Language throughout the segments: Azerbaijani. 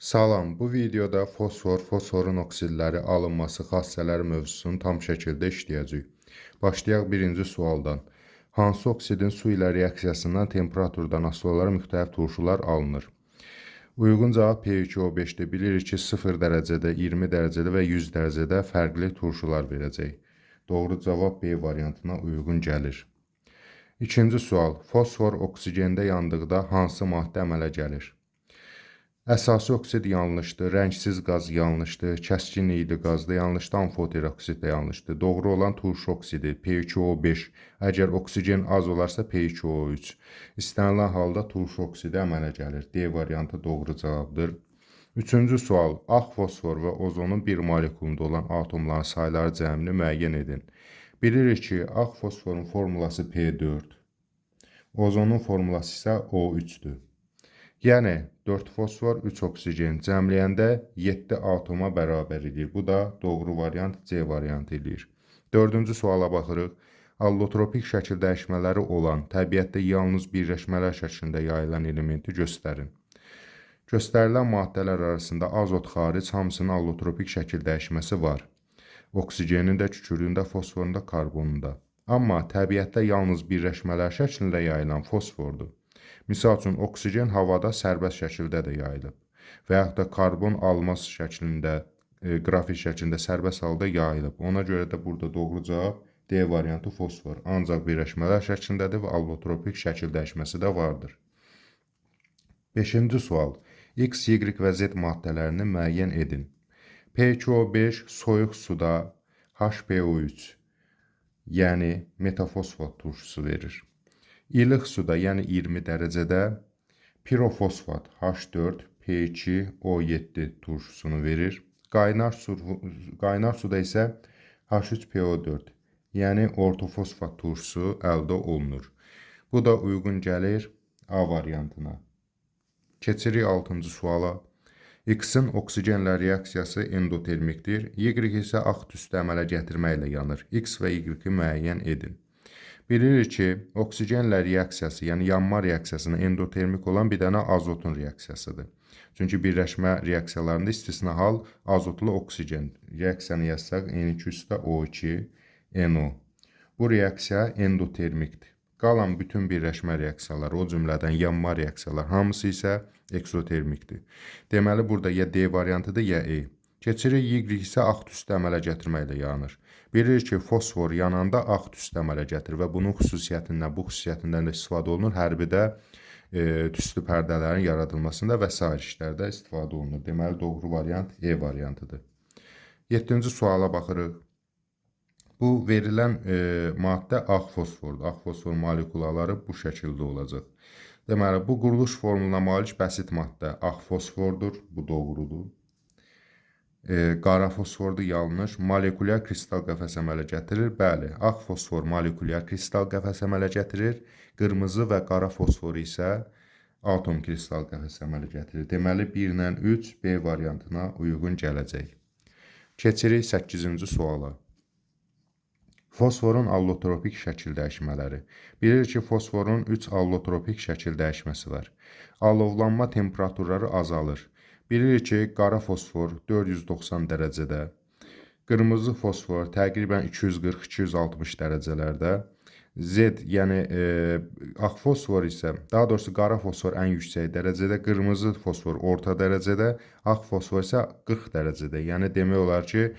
Salam, bu videoda fosforun oksidləri alınması xassələri mövzusunu tam şəkildə işləyəcəyik. Başlayaq birinci sualdan. Hansı oksidin su ilə reaksiyasından temperaturdan asılı olaraq müxtəlif turşular alınır? Uyğun cavab P2O5-dir. Bilirik ki, 0 dərəcədə, 20 dərəcədə və 100 dərəcədə fərqli turşular verəcək. Doğru cavab B variantına uyğun gəlir. İkinci sual. Fosfor oksigende yandıqda hansı maddə əmələ gəlir? Əsası oksid yanlışdır, rəngsiz qaz yanlışdır, kəskin iyili qazda yanlışdır, amfoter oksid də yanlışdır. Doğru olan turşu oksidi P2O5. Əgər oksigen az olarsa P2O3. İstənilən halda turşu oksidi əmələ gəlir. D variantı doğru cavabdır. Üçüncü sual. Ağ fosfor və ozonun bir molekulunda olan atomların sayları cəmini müəyyən edin. Bilirik ki, ağ fosforun formulası P4, ozonun formulası isə O3'dür. Yəni 4 fosfor, 3 oksigen cəmləyəndə 7 atoma bərabər edir. Bu da doğru variant C variantı edir. Dördüncü suala baxırıq. Allotropik şəkil dəyişmələri olan, təbiətdə yalnız birləşmələr şəklində yayılan elementi göstərin. Göstərilən maddələr arasında azot xaric hamısının allotropik şəkil dəyişməsi var. Oksigenin də, kükürdün də, fosforun da, karbonun da. Amma təbiətdə yalnız birləşmələr şəklində yayılan fosfordur. Misal üçün, oksigen havada sərbəst şəkildə də yayılıb və yaxud da karbon almaz şəklində, qrafik şəklində sərbəst halda yayılıb. Ona görə də burada doğru cavab D variantı fosfor. Ancaq birləşmələr şəklindədir və allotropik şəkil dəyişməsi də vardır. 5-ci sual. X, Y və Z maddələrini müəyyən edin. P2O5 soyuq suda HPO3, yəni metafosfat turşusu verir. İlıq suda, yəni 20 dərəcədə pirofosfat H4, P2O7 turşusunu verir. Qaynar suda isə H3PO4, yəni ortofosfat turşusu əldə olunur. Bu da uyğun gəlir A variantına. Keçirik 6-cı suala. X-in oksigenlə reaksiyası endotermikdir. Y isə ağ tüstü əmələ gətirməklə yanır. X və Y-i müəyyən edin. Bilirik ki, oksigenlə reaksiyası, yəni yanma reaksiyasına endotermik olan bir dənə azotun reaksiyasıdır. Çünki birləşmə reaksiyalarında istisna hal azotlu oksigen. Reaksiyanı yazsaq N2-O2, NO. Bu reaksiya endotermikdir. Qalan bütün birləşmə reaksiyaları, o cümlədən yanma reaksiyalar hamısı isə eksotermikdir. Deməli, burada ya D variantıdır, ya E. Keçirik, Y isə ağ tüstü əmələ gətirməklə yanır. Bilirik ki, fosfor yananda ağ tüstü əmələ gətirir və bunun xüsusiyyətindən, bu xüsusiyyətindən də istifadə olunur. Hərbidə tüstü pərdələrin yaradılmasında və s. işlərdə istifadə olunur. Deməli, doğru variant E variantıdır. 7-ci suala baxırıq. Bu verilən maddə ağ fosfordur. Ağ fosfor molekulaları bu şəkildə olacaq. Deməli, bu quruluş formuluna malik bəsit maddə ağ fosfordur. Bu doğrudur. Qara fosfordur, yanlış. Molekulyar kristal qəfəs əmələ gətirir. Bəli, ağ fosfor molekulyar kristal qəfəs əmələ gətirir. Qırmızı və qara fosfor isə atom kristal qəfəs əmələ gətirir. Deməli, 1 ilə 3 B variantına uyğun gələcək. Keçirik 8-ci suala. Fosforun allotropik şəkil dəyişmələri. Bilirik ki, fosforun 3 allotropik şəkil dəyişməsi var. Alovlanma temperaturları azalır. Bilirik ki, qara fosfor 490 dərəcədə, qırmızı fosfor təqribən 240-260 dərəcələrdə, Z, yəni ağ fosfor isə, daha doğrusu qara fosfor ən yüksək dərəcədə, qırmızı fosfor orta dərəcədə, ağ fosfor isə 40 dərəcədə. Yəni demək olar ki,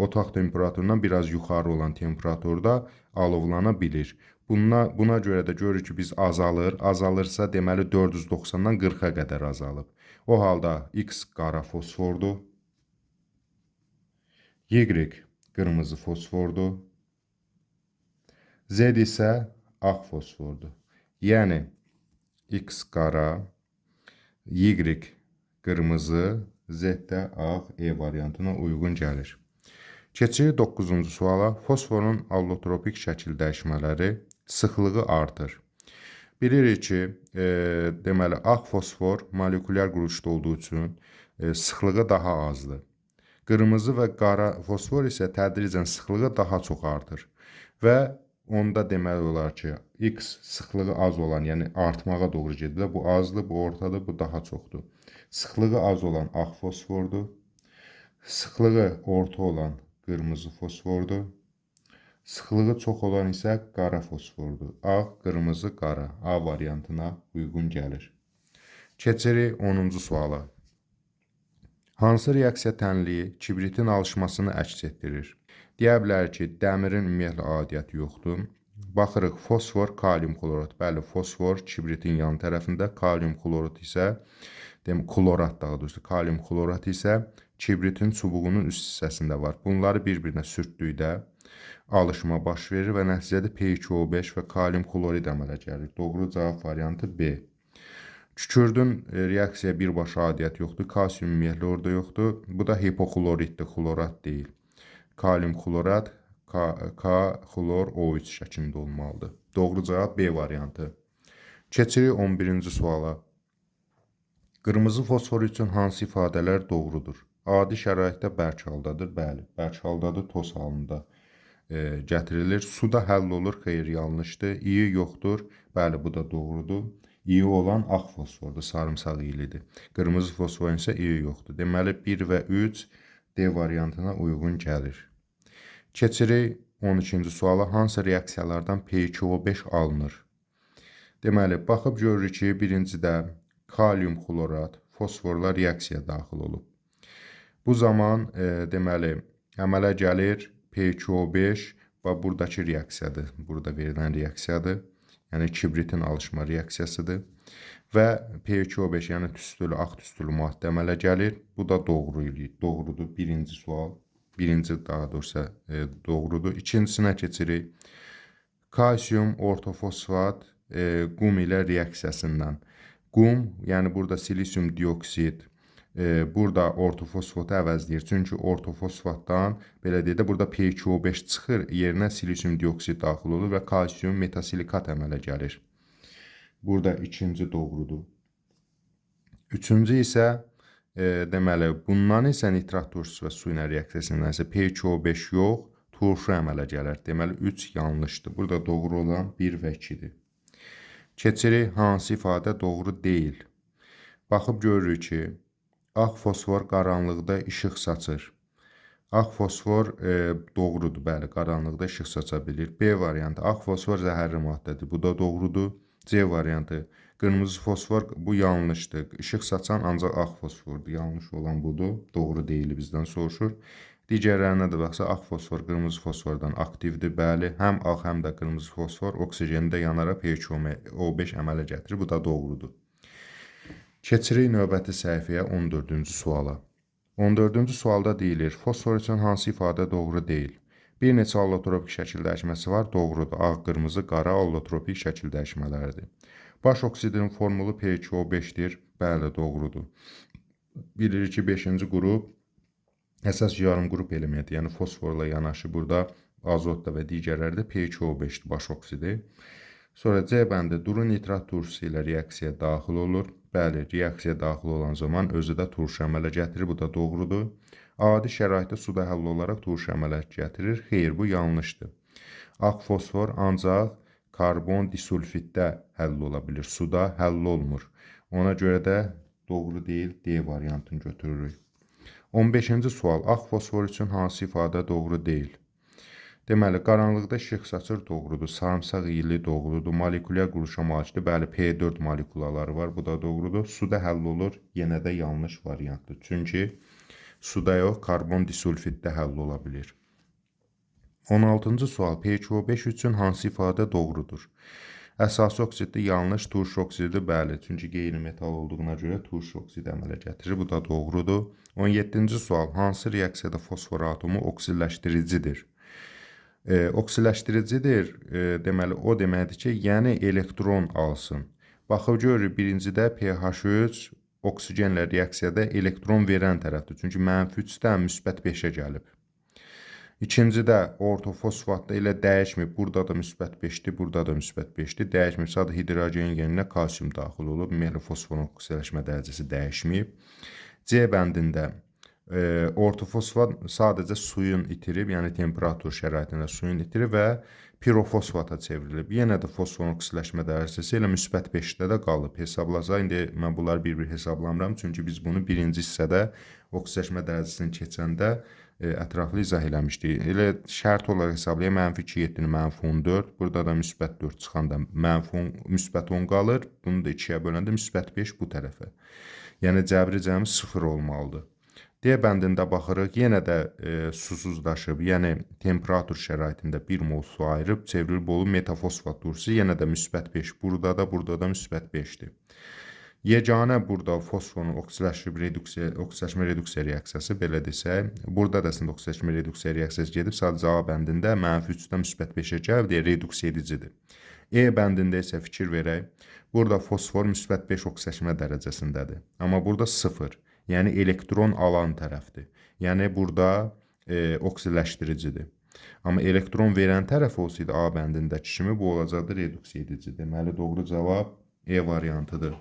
otaq temperaturundan biraz yuxarı olan temperaturda alovlana bilir. Buna görə də görürük ki, biz azalırsa deməli 490-dan 40-a qədər azalıb. O halda X qara fosfordur, Y qırmızı fosfordur, Z isə ağ fosfordur. Yəni X qara, Y qırmızı, Z də ağ E variantına uyğun gəlir. Keçirik 9-cu suala. Fosforun allotropik şəkil dəyişmələri sıxlığı artır. Bilirik ki, deməli, ağ fosfor molekulyar quruluşda olduğu üçün sıxlığı daha azdır. Qırmızı və qara fosfor isə tədricən sıxlığı daha çox artır. Və onda deməli olar ki, X sıxlığı az olan, yəni artmağa doğru gedir. Bu azdır, bu ortadır, bu daha çoxdur. Sıxlığı az olan ağ fosfordur. Sıxlığı orta olan qırmızı fosfordur. Sıxlığı çox olan isə qara fosfordur. Ağ, qırmızı, qara. A variantına uyğun gəlir. Keçirik 10-cu suala. Hansı reaksiya tənliyi kibritin alışmasını əks etdirir? Deyə bilər ki, dəmirin ümumiyyətlə aidiyyəti yoxdur. Baxırıq, fosfor, kalium klorat. Bəli, fosfor kibritin yan tərəfində, kalium klorat isə, klorat daha doğrusu, kalium klorat isə kibritin çubuğunun üst hissəsində var. Bunları bir-birinə sürtdükdə alışma baş verir və nəticədə P2O5 və kalium klorid əmələ gəlir. Doğru cavab variantı B. Kükürdün reaksiyaya birbaşa aidiyyəti yoxdur. Kalsium ümumiyyətlə orada yoxdur. Bu da hipokloritdir, klorat deyil. Kalium klorat K-xlor O3 şəklində olmalıdır. Doğru cavab B variantı. Keçirik 11-ci suala. Qırmızı fosfor üçün hansı ifadələr doğrudur? Adi şəraitdə bərk haldadır. Bəli, bərk haldadır, toz halında gətirilir. Suda həll olur, xeyr, yanlışdır. İyi yoxdur. Bəli, bu da doğrudur. İyi olan ağ fosfordur, sarımsaq iyilidir. Qırmızı fosforun isə iyi yoxdur. Deməli 1 və 3 D variantına uyğun gəlir. Keçirik 12-ci suala. Hansı reaksiyalardan P2O5 alınır? Deməli, baxıb görürük ki, birincidə kalium klorat, fosforla reaksiya daxil olub. Bu zaman deməli, əmələ gəlir P2O5 və buradakı reaksiyadır. Burada verilən reaksiyadır. Yəni kibritin alışma reaksiyasıdır. Və P2O5, yəni tüstülü, ağ tüstülü maddə əmələ gəlir. Bu da doğrudur. Birinci sual. Birinci daha doğrusu doğrudur. İkincisinə keçirik. Kalsium ortofosfat qum ilə reaksiyasından. Qum, yəni burada silisium dioksid, burada ortofosfatı əvəzləyir. Çünki ortofosfatdan, belə deyək də, burada P2O5 çıxır, yerinə silisium dioksid daxil olur və kalsium metasilikat əmələ gəlir. Burada ikinci doğrudur. Üçüncü isə, deməli, bundan isə nitrat turşusu və su ilə reaksiyasından isə P2O5 yox, turşu əmələ gəlir. Deməli, 3 yanlışdır. Burada doğru olan 1 və 2-dir. Keçirik, hansı ifadə doğru deyil? Baxıb görürük ki, ağ fosfor qaranlıqda işıq saçır. Ağ fosfor doğrudur, bəli, qaranlıqda işıq saça bilir. B variantı, ağ fosfor zəhərli maddədir. Bu da doğrudur. C variantı, qırmızı fosfor, bu yanlışdır. İşıq saçan ancaq ağ fosfordur. Yanlış olan budur. Doğru deyil bizdən soruşur. Digərlərinə də baxsa, ağ fosfor qırmızı fosfordan aktivdir. Bəli, həm ağ, həm də qırmızı fosfor oksigendə yanaraq P2O5 əmələ gətirir. Bu da doğrudur. Keçirik növbəti səhifəyə 14-cü suala. 14-cü sualda deyilir, fosfor üçün hansı ifadə doğru deyil? Bir neçə allotropik şəkil dəyişməsi var, doğrudur. Ağ, qırmızı, qara allotropik şəkil dəyişmələridir. Baş oksidin formulu P2O5-dir, bəli, doğrudur. Bilirik ki, 5-ci qrup əsas yarım qrup elementi, yəni fosforla yanaşı burada azotda və digərlərdə P2O5-dir baş oksidi. Sonra C bəndi duru nitrat turşusu ilə reaksiya daxil olur. Bəli, reaksiya daxil olan zaman özü də turşu əmələ gətirir, bu da doğrudur. Adi şəraitdə suda həll olaraq turşu əmələ gətirir. Xeyr, bu yanlışdır. Ağ fosfor ancaq karbon disulfiddə həll ola bilir, suda həll olmur. Ona görə də doğru deyil, D variantını götürürük. 15-ci sual, ağ fosfor üçün hansı ifadə doğru deyil? Deməli, qaranlıqda işıq saçır, doğrudur. Sarımsaq iyili doğrudur. Molekulyar quruluşa malikdir. Bəli, P4 molekulaları var, bu da doğrudur. Suda həll olur, yenə də yanlış variantdır. Çünki suda yox, karbon disulfiddə həll ola bilir. 16-cı sual, P2O5 üçün hansı ifadə doğrudur? Əsası oksiddir, yanlış, turşu oksididir, bəli. Çünki qeyri-metal olduğuna görə turşu oksidi əmələ gətirir, bu da doğrudur. 17-ci sual, hansı reaksiyada fosfor atomu oksidləşdiricidir? Oksidləşdiricidir, deməli, o deməkdir ki, yəni elektron alsın. Baxıb görürük, birincidə pH3 oksigenlə reaksiyada elektron verən tərəfdir. Çünki -3-dən müsbət 5-ə gəlib. İkincidə ortofosfatda elə dəyişməyib. Burada da müsbət 5-dir, burada da müsbət 5-dir. Dəyişməyib, sadə hidrogen yerinə kalsium daxil olub. Ümumiyyətlə fosforun oksidləşmə dərəcəsi dəyişməyib. C bəndində Ortofosfat sadəcə suyun itirib, yəni temperatur şəraitində suyun itirib və pirofosfata çevrilib. Yenə də fosforun oksidləşmə dərəcəsi elə müsbət 5-də də qalıb. Hesablasa, indi mən bunları bir-bir hesablamıram, çünki biz bunu birinci hissədə oksidləşmə dərəcəsini keçəndə ətraflı izah eləmişdik. Elə şərt olaraq hesablayaq, -2, 7-ni -14, burada da müsbət 4 çıxanda müsbət 10 qalır. Bunu da 2-yə böləndə müsbət 5 bu tərəfə. Yəni cəbri cəmi 0 olmalıdır. D bəndində baxırıq, yenə də susuzlaşıb, yəni temperatur şəraitində 1 mol su ayırıb, çevrilib olub metafosfat turşusu, yenə də müsbət 5 burada da müsbət 5-dir. Yeganə burada fosforun oksidləşmə reduksiya reaksiyası, belə desək, burada da əslində oksidləşmə reduksiya reaksiyası gedib, sadəcə A bəndində -3-dən müsbət 5-ə gəlib deyə reduksiya edicidir. E bəndində isə fikir verək, burada fosfor müsbət 5 oksidləşmə dərəcəsindədir, amma burada 0. Yəni elektron alan tərəfdir. Yəni burada oksidləşdiricidir. Amma elektron verən tərəf olsaydı A bəndindəki kimi bu olacaqdır reduksiya edici. Deməli doğru cavab E variantıdır.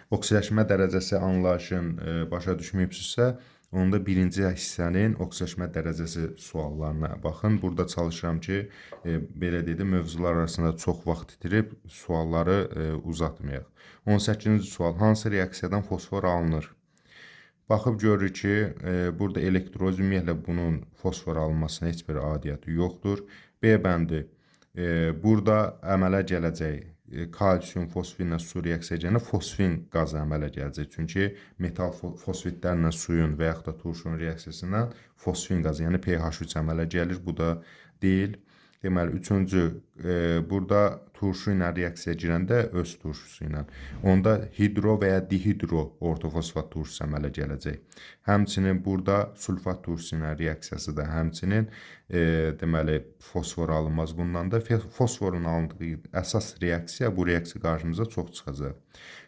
Oksidləşmə dərəcəsi anlayışın başa düşməyibsizsə, onda birinci hissənin oksidləşmə dərəcəsi suallarına baxın. Burada çalışıram ki, belə dedim, mövzular arasında çox vaxt itirib sualları uzatmayaq. 18-ci sual. Hansı reaksiyadan fosfor alınır? Baxıb görürük ki, burada elektroz ümumiyyətlə bunun fosfor alınmasına heç bir adiyyəti yoxdur. B bəndi. Burada əmələ gələcək kalsium fosfinlə su reaksiya edəndə fosfin qazı əmələ gələcək. Çünki metal fosfitlərlə suyun və yaxud da turşunun reaksiyasından fosfin qazı, yəni pH3 əmələ gəlir. Bu da deyil. Deməli, üçüncü, burada turşu ilə reaksiya girəndə öz turşusu ilə, onda hidro və ya dihidro ortofosfat turşusu əmələ gələcək. Həmçinin burada sulfat turşusu ilə reaksiyası da həmçinin deməli, fosfor alınmaz bundan da. Fosforun alındığı əsas reaksiya, bu reaksiya qarşımıza çox çıxacaq.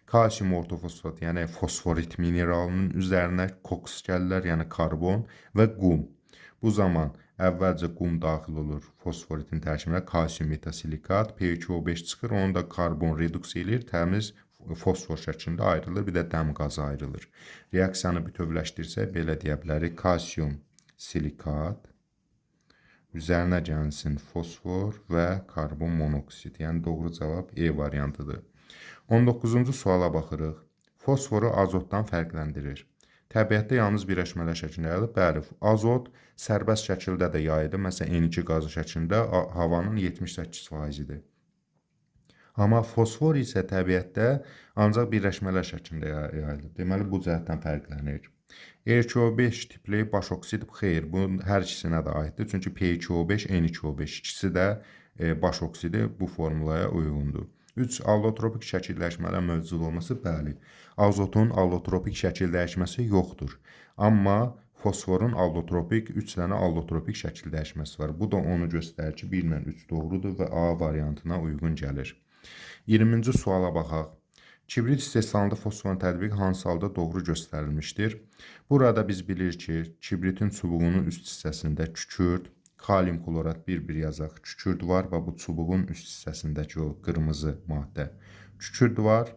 Kalsium ortofosfat, yəni fosforit mineralının üzərinə koks gəlirlər, yəni karbon və qum. Bu zaman əvvəlcə qum daxil olur fosforitin tərkibinə, kalsium metasilikat, P2O5 çıxır, onu da karbon reduksiya edir, təmiz fosfor şəklində ayrılır, bir də dəm qazı ayrılır. Reaksiyanı bütövləşdirsək, belə deyə bilərik, kalsium silikat, üzərinə gəlsin fosfor və karbon monoksid, yəni doğru cavab E variantıdır. 19-cu suala baxırıq. Fosforu azotdan fərqləndirir. Təbiətdə yalnız birləşmələr şəklində yayılır. Bəli, azot sərbəst şəkildə də yayılır. Məsələn, N2 qazı şəklində havanın 78%-idir. Amma fosfor isə təbiətdə ancaq birləşmələr şəklində yayılır. Deməli, bu cəhətdən fərqlənir. R2O5 tipli baş oksid xeyr, bunun hər ikisinə də aiddir. Çünki P2O5, N2O5 ikisi də baş oksidi bu formulaya uyğundur. 3. Allotropik şəkil dəyişmələr mövcud olması, bəli. Azotun allotropik şəkil dəyişməsi yoxdur. Amma fosforun allotropik, 3 dənə allotropik şəkil dəyişməsi var. Bu da onu göstərir ki, 1 ilə 3 doğrudur və A variantına uyğun gəlir. 20-ci suala baxaq. Kibrit istehsalında fosforun tətbiqi hansı halda doğru göstərilmişdir? Burada biz bilirik ki, kibritin çubuğunun üst hissəsində kükürt, kalium klorat bir-bir yazaq. Kükürt var və bu çubuğun üst hissəsindəki o qırmızı maddə. Kükürt var,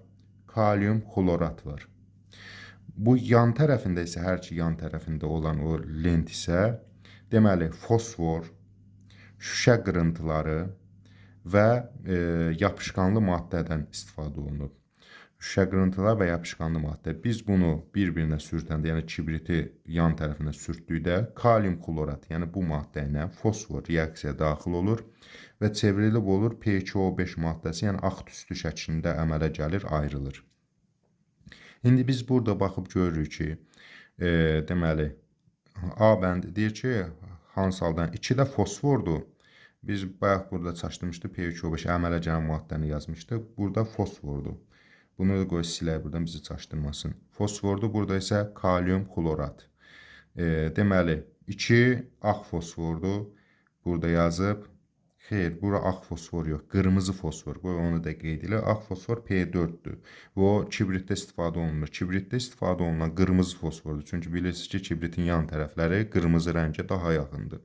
kalium klorat var. Bu yan tərəfində isə, hər iki yan tərəfində olan o lent isə, deməli, fosfor, şüşə qırıntıları və yapışqanlı maddədən istifadə olunub. Şüşə qırıntılar və yapışqanlı maddə. Biz bunu bir-birinə sürtəndə, yəni kibriti yan tərəfinə sürtdükdə kalium klorat, yəni bu maddə ilə fosfor reaksiya daxil olur və çevrilib olur P2O5 maddəsi, yəni ağ tüstü şəklində əmələ gəlir, ayrılır. İndi biz burada baxıb görürük ki, deməli, A bəndi deyir ki, hansı haldan 2 də fosfordur. Biz bayaq burada çaşdırmışdıq, P2O5 əmələ gələn maddəni yazmışdıq. Burada fosfordur. Bunu da qoy silək, buradan bizi çaşdırmasın. Fosfordur, burada isə kalium klorat. Deməli, 2 ağ fosfordur. Burada yazıb. Xeyr, bura ağ fosfor yox, qırmızı fosfor. Qoy onu da qeyd elə. Ağ fosfor P4-dür. Və o kibritdə istifadə olunur. Kibritdə istifadə olunan qırmızı fosfordur. Çünki bilirsiniz ki, kibritin yan tərəfləri qırmızı rəngə daha yaxındır.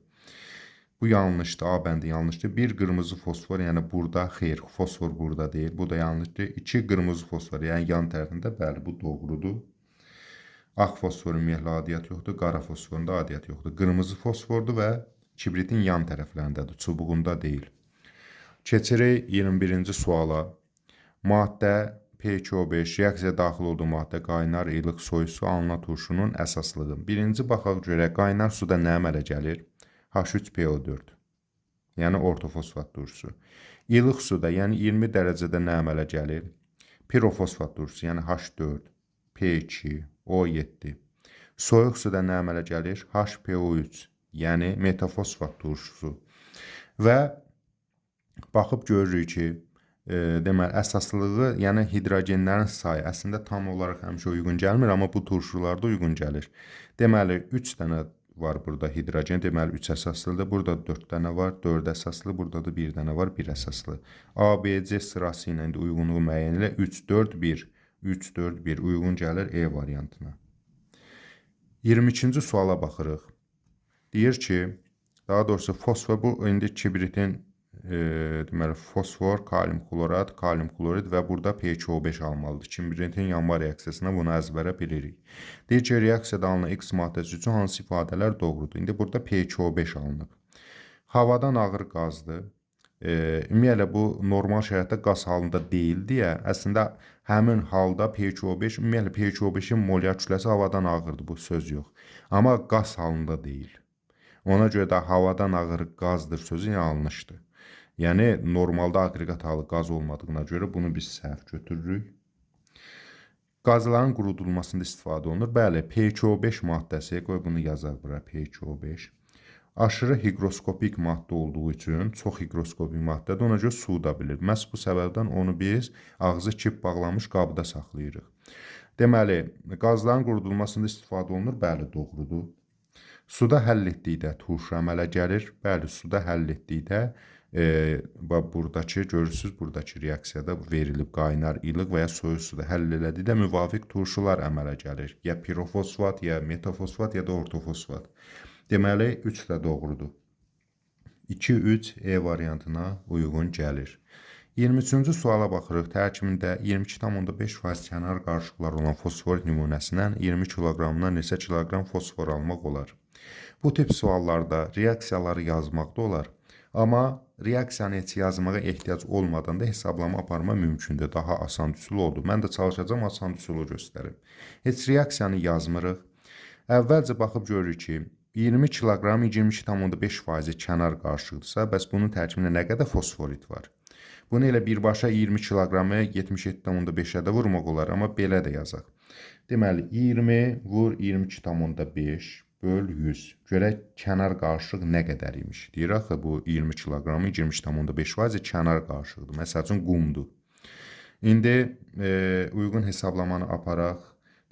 Bu yanlışdır, A bəndi yanlışdır. Bir qırmızı fosfor, yəni burada, xeyr, fosfor burada deyil. Bu da yanlışdır. 2 qırmızı fosfor, yəni yan tərəfində, bəli, bu doğrudur. Ağ fosforun ümumiyyətlə adiyyatı yoxdur, qara fosforun da adiyyatı yoxdur. Qırmızı fosfordur və kibritin yan tərəflərindədir, çubuğunda deyil. Keçirik 21-ci suala. Maddə P2O5 reaksiyaya daxil olduğu maddə qaynar, ilıq, soyuq su alınan turşunun əsaslığı. Birinci baxaq görək, qaynar suda nə əmələ gəlir? H3PO4, yəni ortofosfat turşusu. İlıq suda, yəni 20 dərəcədə nə əmələ gəlir? Pirofosfat turşusu, yəni H4, P2, O7. Soyuq suda nə əmələ gəlir? HPO3, yəni metafosfat turşusu. Və baxıb görürük ki, deməli, əsaslığı, yəni hidrogenlərin sayı əslində tam olaraq həmişə uyğun gəlmir, amma bu turşularda uyğun gəlir. Deməli, 3 dənə var burada hidrogen, deməli 3 əsaslıdır. Burada 4 dənə var, 4 əsaslı, burada da 1 dənə var, 1 əsaslı. A, B, C sırası ilə indi uyğunluğu müəyyən elə 3, 4, 1. 3, 4, 1 uyğun gəlir E variantına. 22-ci suala baxırıq. Deyir ki, daha doğrusu fosfor, bu indi kibritin deməli fosfor, kalium klorid və burada P2O5 almalıdır. Kibritin yanma reaksiyasına bunu əzbərə bilirik. Deyir ki, reaksiyada alınan X maddəsi üçün hansı ifadələr doğrudur? İndi burada P2O5 alınıb. Havadan ağır qazdır. Ümumiyyətlə bu normal şəraitdə qaz halında deyil deyə, əslində həmin halda P2O5, ümumiyyətlə P2O5-in molyar kütləsi havadan ağırdır, bu söz yox. Amma qaz halında deyil. Ona görə də havadan ağır qazdır sözü yanlışdır. Yəni normalda aqreqat halı qaz olmadığına görə bunu biz səhv götürürük. Qazların qurudulmasında istifadə olunur. Bəli, P2O5 maddəsi, qoy bunu yazaq bura, P2O5. Aşırı higroskopik maddə olduğu üçün, çox higroskopik maddədir, ona görə su da bilir. Məhz bu səbəbdən onu biz ağzı kip bağlanmış qabda saxlayırıq. Deməli, qazların qurudulmasında istifadə olunur, bəli, doğrudur. Suda həll etdikdə turşu əmələ gəlir, bəli, suda həll etdikdə, buradakı, görürsünüz, buradakı reaksiyada verilib qaynar, ilıq və ya soyuq suda həll elədikdə müvafiq turşular əmələ gəlir. Ya pirofosfat, ya metafosfat, ya da ortofosfat. Deməli, 3 də doğrudur. 2, 3 E variantına uyğun gəlir. 23-cü suala baxırıq. Tərkibində 22,5% kənar qarışıqlar olan fosforit nümunəsindən 20 kiloqramdan neçə kiloqram fosfor almaq olar? Bu tip suallarda reaksiyaları yazmaqda olar. Amma reaksiyanı heç yazmağa ehtiyac olmadan da hesablama aparma mümkündür. Daha asan üsul oldu. Mən də çalışacağım asan üsulu göstərim. Heç reaksiyanı yazmırıq. Əvvəlcə baxıb görürük ki, 20 kiloqram 22,5% kənar qarışıqdırsa, bəs bunun tərkibində nə qədər fosforit var? Bunu elə birbaşa 20 kiloqramı 77,5-ə də vurmaq olar, amma belə də yazaq. Deməli, 20 vur 22,5 böl 100. Görək, kənar qarışıq nə qədər imiş? Deyir, axı, bu 20 kiloqramı 23,5% kənar qarışıqdır. Məsəl üçün, qumdur. İndi uyğun hesablamanı aparaq.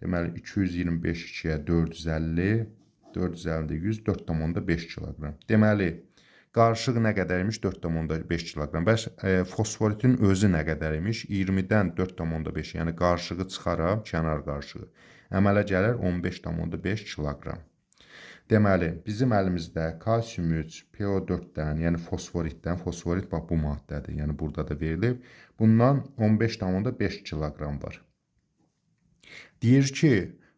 Deməli, 225 2-yə 450, 450 100, 4,5 kiloqram. Deməli, qarışıq nə qədərmiş? 4,5 kiloqram. Bəs fosforitin özü nə qədərmiş? 20-dən 4,5, yəni qarışığı çıxaraq, kənar qarışığı. Əmələ gəlir 15,5 kiloqram. Deməli, bizim əlimizdə kalsium 3, PO4-dən, yəni fosforitdən, fosforit bax bu maddədir, yəni burada da verilib, bundan 15,5 kiloqram var. Deyir ki,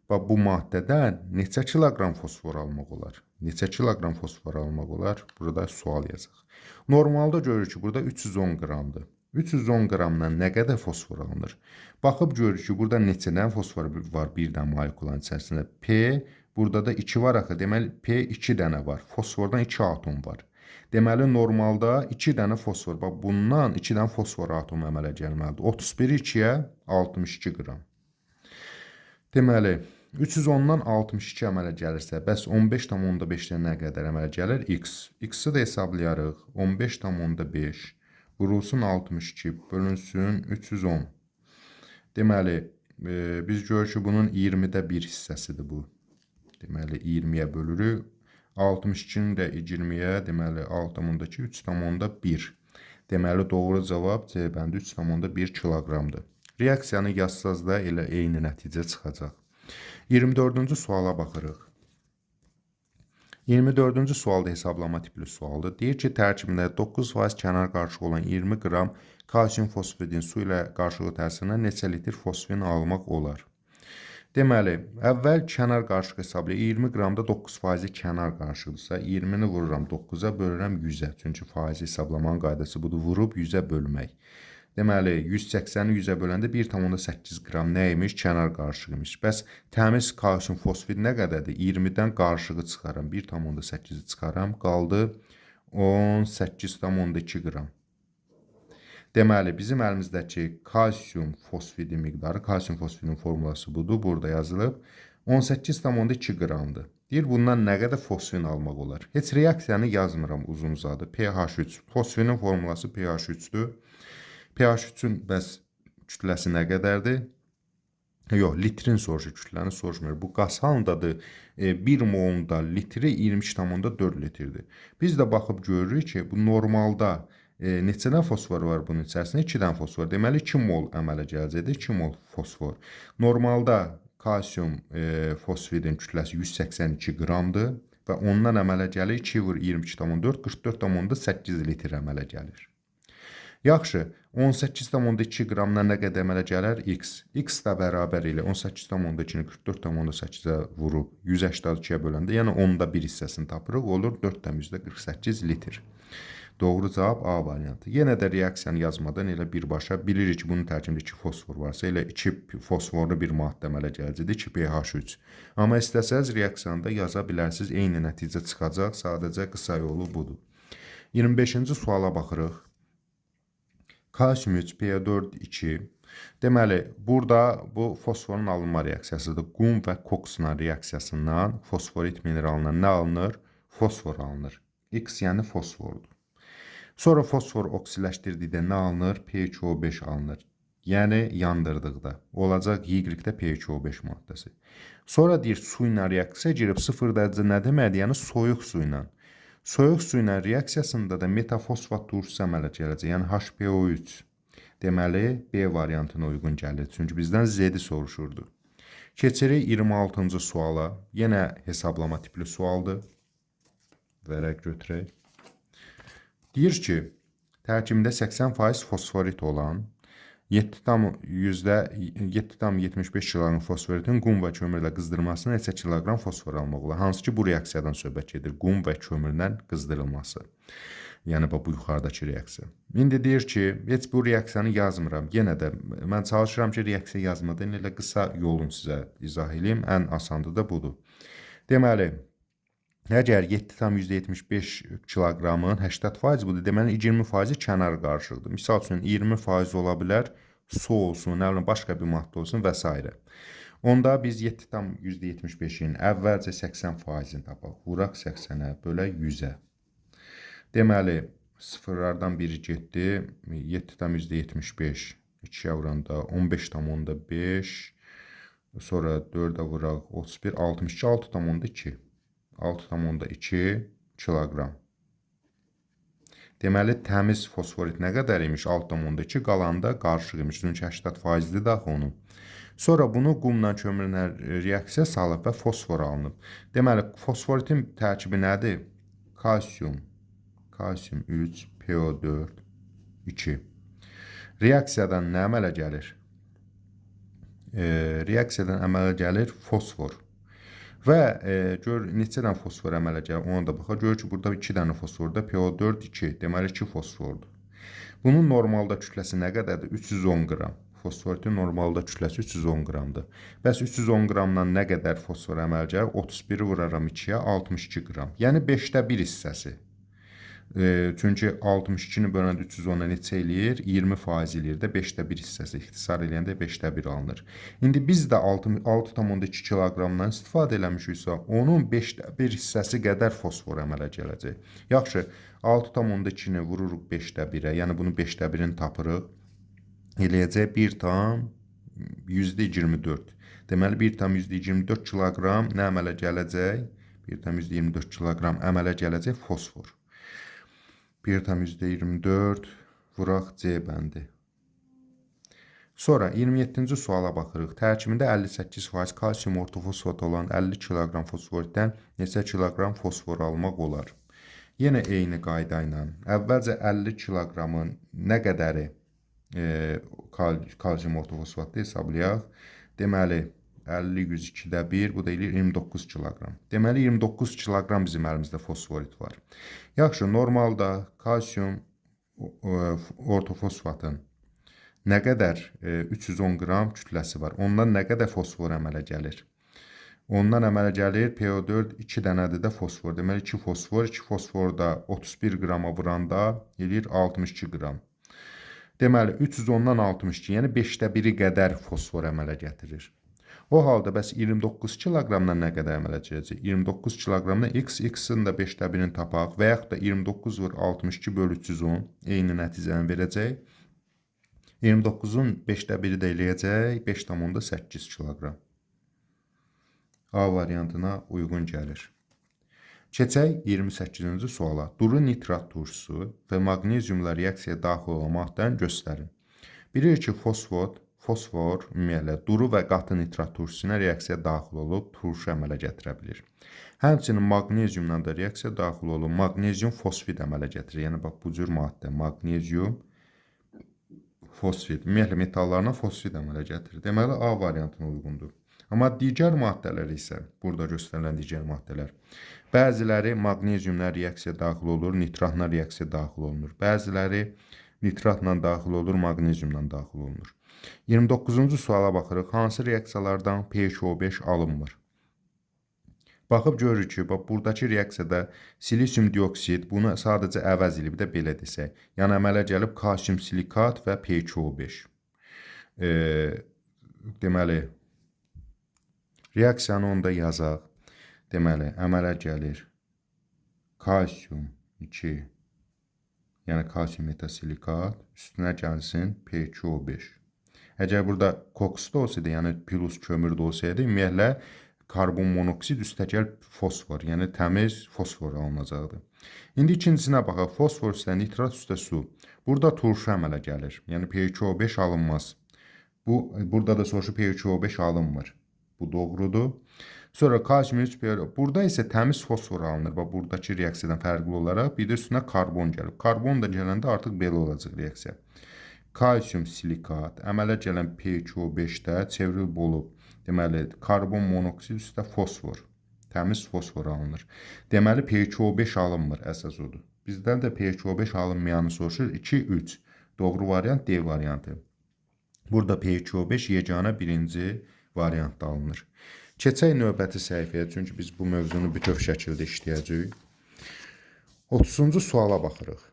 bax bu maddədən neçə kiloqram fosfor almaq olar? Neçə kiloqram fosfor almaq olar? Burada sual yazaq. Normalda görürük ki, burada 310 qramdır. 310 qramdan nə qədər fosfor alınır? Baxıb görürük ki, burada neçə dənə fosfor var birdən molekulanın içərisində? P, burada da 2 var axı. Deməli, P 2 dənə var. Fosfordan 2 atom var. Deməli, normalda 2 dənə fosfor. Bax, bundan 2 dənə fosfor atomu əmələ gəlməlidir. 31 2-yə 62 qram. Deməli, 310-dan 62 əmələ gəlirsə, bəs 15,5-dən nə qədər əmələ gəlir? X. X-i də hesablayarıq. 15,5 vurulsun 62 bölünsün 310. Deməli, biz görürük ki, bunun 20-də 1 hissəsidir bu. Deməli, 20-yə bölürük. 62-nin də 20-yə, deməli, 6,2, 3,1. Deməli, doğru cavab C bəndi 3,1 kiloqramdır. Reaksiyanı yazsaz da elə eyni nəticə çıxacaq. 24-cü suala baxırıq. 24-cü sualda hesablama tipli sualdır. Deyir ki, tərkibində 9% kənar qarışıq olan 20 qram kalsium fosfidin su ilə qarışığı təsirindən neçə litr fosfin almaq olar? Deməli, əvvəl kənar qarışıq hesablayaq. 20 qramda 9% kənar qarışıqdırsa, 20-ni vururam 9-a, bölürəm 100-ə. Çünki faizi hesablamanın qaydası budur, vurub 100-ə bölmək. Deməli, 180-i 100-ə böləndə 1,8 qram nə imiş? Kənar qarışıq imiş. Bəs təmiz kalsium fosfid nə qədərdir? 20-dən qarışığı çıxaram, 1,8-i çıxaram, qaldı 18,2 qram. Deməli, bizim əlimizdəki kalsium fosfidi miqdarı, kalsium fosfidin formulası budur, burada yazılıb. 18,2 qramdır. Deyir, bundan nə qədər fosfin almaq olar? Heç reaksiyanı yazmıram uzun uzadı. pH 3. Fosfinin formulası pH 3'dür. pH 3'ün bəs kütləsi nə qədərdir? Yox, litrin soruşur, kütləni soruşmuyor. Bu qaz halındadır. 1 molunda litri 22,4 litrdir. Biz də baxıb görürük ki, bu normalda neçədən fosfor var bunun içərisində? 2 dənə fosfor. Deməli 2 mol əmələ gələcəkdir. 2 mol fosfor. Normalda kalsium fosfidin kütləsi 182 qramdır və ondan əmələ gəlir 2 vur 22,4 44,8 litr əmələ gəlir. Yaxşı, 18,2 qramdan nə qədər əmələ gələr? X. X də bərabər ilə 18,2-ni 44,8-ə vurub 182-yə böləndə, yəni 10-da 1 hissəsini tapırıq, olur 4,48 litr. Doğru cavab A variantı. Yenə də reaksiyanı yazmadan elə birbaşa bilirik ki, bunun tərkibində 2 fosfor varsa, elə 2 fosforlu bir maddə əmələ gələcəkdir ki, pH 3. Amma istəsəz reaksiyanda yaza bilərsiniz, eyni nəticə çıxacaq, sadəcə qısa yolu budur. 25-ci suala baxırıq. Kalsium 3, pH 2. Deməli, burada bu fosforun alınma reaksiyasıdır. Qum və koksla reaksiyasından fosforit mineralından nə alınır? Fosfor alınır. X yəni fosfordur. Sonra fosfor oksiləşdirdikdə nə alınır? PHO5 alınır. Yəni yandırdıqda. Olacaq Y-də PHO5 maddəsi. Sonra deyir, su ilə reaksiya girib 0 dərəcə nə deməkdir? Yəni soyuq su ilə. Soyuq su ilə reaksiyasında da metafosfat turşusu əmələ gələcək. Yəni HPO3. Deməli, B variantına uyğun gəlir. Çünki bizdən Z-i soruşurdu. Keçirik 26-cı suala. Yenə hesablama tipli sualdır. Vərəq götürək. Deyir ki, tərkibində 80% fosforit olan 7,75 kg fosforitin qum və kömürlə qızdırılmasına neçə kiloqram fosfor almaq olar? Hansı ki, bu reaksiyadan söhbət gedir. Qum və kömürlə qızdırılması. Yəni, bu yuxarıdakı reaksiya. İndi deyir ki, heç bu reaksiyanı yazmıram. Yenə də mən çalışıram ki, reaksiya yazmadan elə qısa yolun sizə izah edeyim. Ən asandı da budur. Deməli, əgər 7,75 kiloqramın 80% budur, deməli 20% kənar qarışıqdır. Misal üçün 20% ola bilər, su olsun, nə bilim, başqa bir maddə olsun və s. Onda biz 7,75-in əvvəlcə 80%-ni tapaq. Vuraq 80-ə, bölək 100-ə. Deməli, sıfırlardan biri getdi. 7,75 2-yə vuranda 15,5, sonra 4-ə vuraq 31, 62, 6,2. 6,2 kiloqram. Deməli, təmiz fosforit nə qədər imiş? 6,2, qalanda qarışıq imiş. Çünki 80%-dir də axı onun. Sonra bunu qumla kömürlə reaksiya salıb və fosfor alınıb. Deməli, fosforitin tərkibi nədir? Kalsium 3, PO4, 2. Reaksiyadan nə əmələ gəlir? Reaksiyadan əmələ gəlir fosfor. Və gör, neçə dənə fosfor əmələ gəlir, ona da baxaq. Görür ki, burada 2 dənə fosforda PO4, 2. Deməli, 2 fosfordur. Bunun normalda kütləsi nə qədərdir? 310 qram. Fosforitin normalda kütləsi 310 qramdır. Bəs 310 qramdan nə qədər fosfor əmələ gəlir? 31-i vuraram 2-yə, 62 qram. Yəni 5də 1 hissəsi. Çünki 62-ni böləndə 310-a neçə eləyir? 20% eləyir də 5də 1 hissəsi. İxtisar eləyəndə 5də 1 alınır. İndi biz də 6,2 kiloqramdan istifadə eləmişiksə, onun 5də 1 hissəsi qədər fosfor əmələ gələcək. Yaxşı, 6,2-ni vururuq 5də 1-ə, yəni bunu 5də 1-ini tapırıq. Eləyəcək 1,24. Deməli, 1,24 kiloqram nə əmələ gələcək? 1,24 kiloqram əmələ gələcək fosfor. 1,24 vuraq C bəndi. Sonra 27-ci suala baxırıq. Tərkibində 58% kalsium ortofosfat olan 50 kiloqram fosforitdən neçə kiloqram fosfor almaq olar? Yenə eyni qayda ilə. Əvvəlcə 50 kiloqramın nə qədəri kalsium ortofosfatı hesablayaq. Deməli, 50 102-də 1, bu da eləyir 29 kiloqram. Deməli 29 kiloqram bizim əlimizdə fosforit var. Yaxşı, normalda kalsium ortofosfatın nə qədər 310 qram kütləsi var. Ondan nə qədər fosfor əmələ gəlir? Ondan əmələ gəlir PO4 2 dənədir də fosfor. Deməli 2 fosfor da 31 qrama vuranda eləyir 62 qram. Deməli 310-dan 62, yəni 5də 1-i qədər fosfor əmələ gətirir. O halda bəs 29 kiloqramdan nə qədər əmələ gələcək? 29 kiloqramdan x-in də 5də 1-ini tapaq və yaxud da 29 vur 62 bölü 310 eyni nəticəni verəcək. 29-un 5də 1-i də eləyəcək 5,8 kiloqram. A variantına uyğun gəlir. Keçək 28-ci suala. Duru nitrat turşusu və maqneziumla reaksiyaya daxil olan maddəni göstərin. Bilirik ki, fosfor ümumiyyətlə duru və qatı nitrat turşusu ilə reaksiyaya daxil olub turşu əmələ gətirə bilir. Həmçinin maqneziumla da reaksiyaya daxil olub maqnezium fosfid əmələ gətirir. Yəni bax bu cür maddə maqnezium fosfid. Ümumiyyətlə metallarına fosfid əmələ gətirir. Deməli A variantına uyğundur. Amma digər maddələr isə, burada göstərilən digər maddələr, bəziləri maqneziumla reaksiyaya daxil olur, nitratla reaksiyaya daxil olunur. Bəziləri nitratla daxil olur, maqneziumla daxil olunur. 29-cu suala baxırıq. Hansı reaksiyalardan PHO5 alınmır? Baxıb görürük ki, buradakı reaksiyada silisium dioksid bunu sadəcə əvəz edib də belə desək. Yəni əmələ gəlib kalsium silikat və PHO5. Deməli, reaksiyanı onda yazaq. Deməli, əmələ gəlir kalsium 2, yəni kalsium metasilikat, üstünə gəlsin PHO5. Əgər burada koks da olsaydı, yəni plus kömür də olsaydı, ümumiyyətlə karbon monoksid üstəgəl fosfor, yəni təmiz fosfor alınacaqdı. İndi ikincisinə baxaq. Fosfor üstə nitrat üstə su. Burada turşu əmələ gəlir. Yəni PHO5 alınmaz. Burada da soruşu PHO5 alınmır. Bu doğrudur. Sonra kalsium 3 burada isə təmiz fosfor alınır. Buradakı reaksiyadan fərqli olaraq bir də üstünə karbon gəlib. Karbon da gələndə artıq belə olacaq reaksiya. Kalsium silikat əmələ gələn PHO5-də çevrilib olub. Deməli, karbon monoksid üstə fosfor. Təmiz fosfor alınır. Deməli, PHO5 alınmır, əsas odur. Bizdən də PHO5 alınmayanı soruşur. 2, 3. Doğru variant D variantı. Burada PHO5 yeganə birinci variantda alınır. Keçək növbəti səhifəyə, çünki biz bu mövzunu bütöv şəkildə işləyəcəyik. 30-cu suala baxırıq.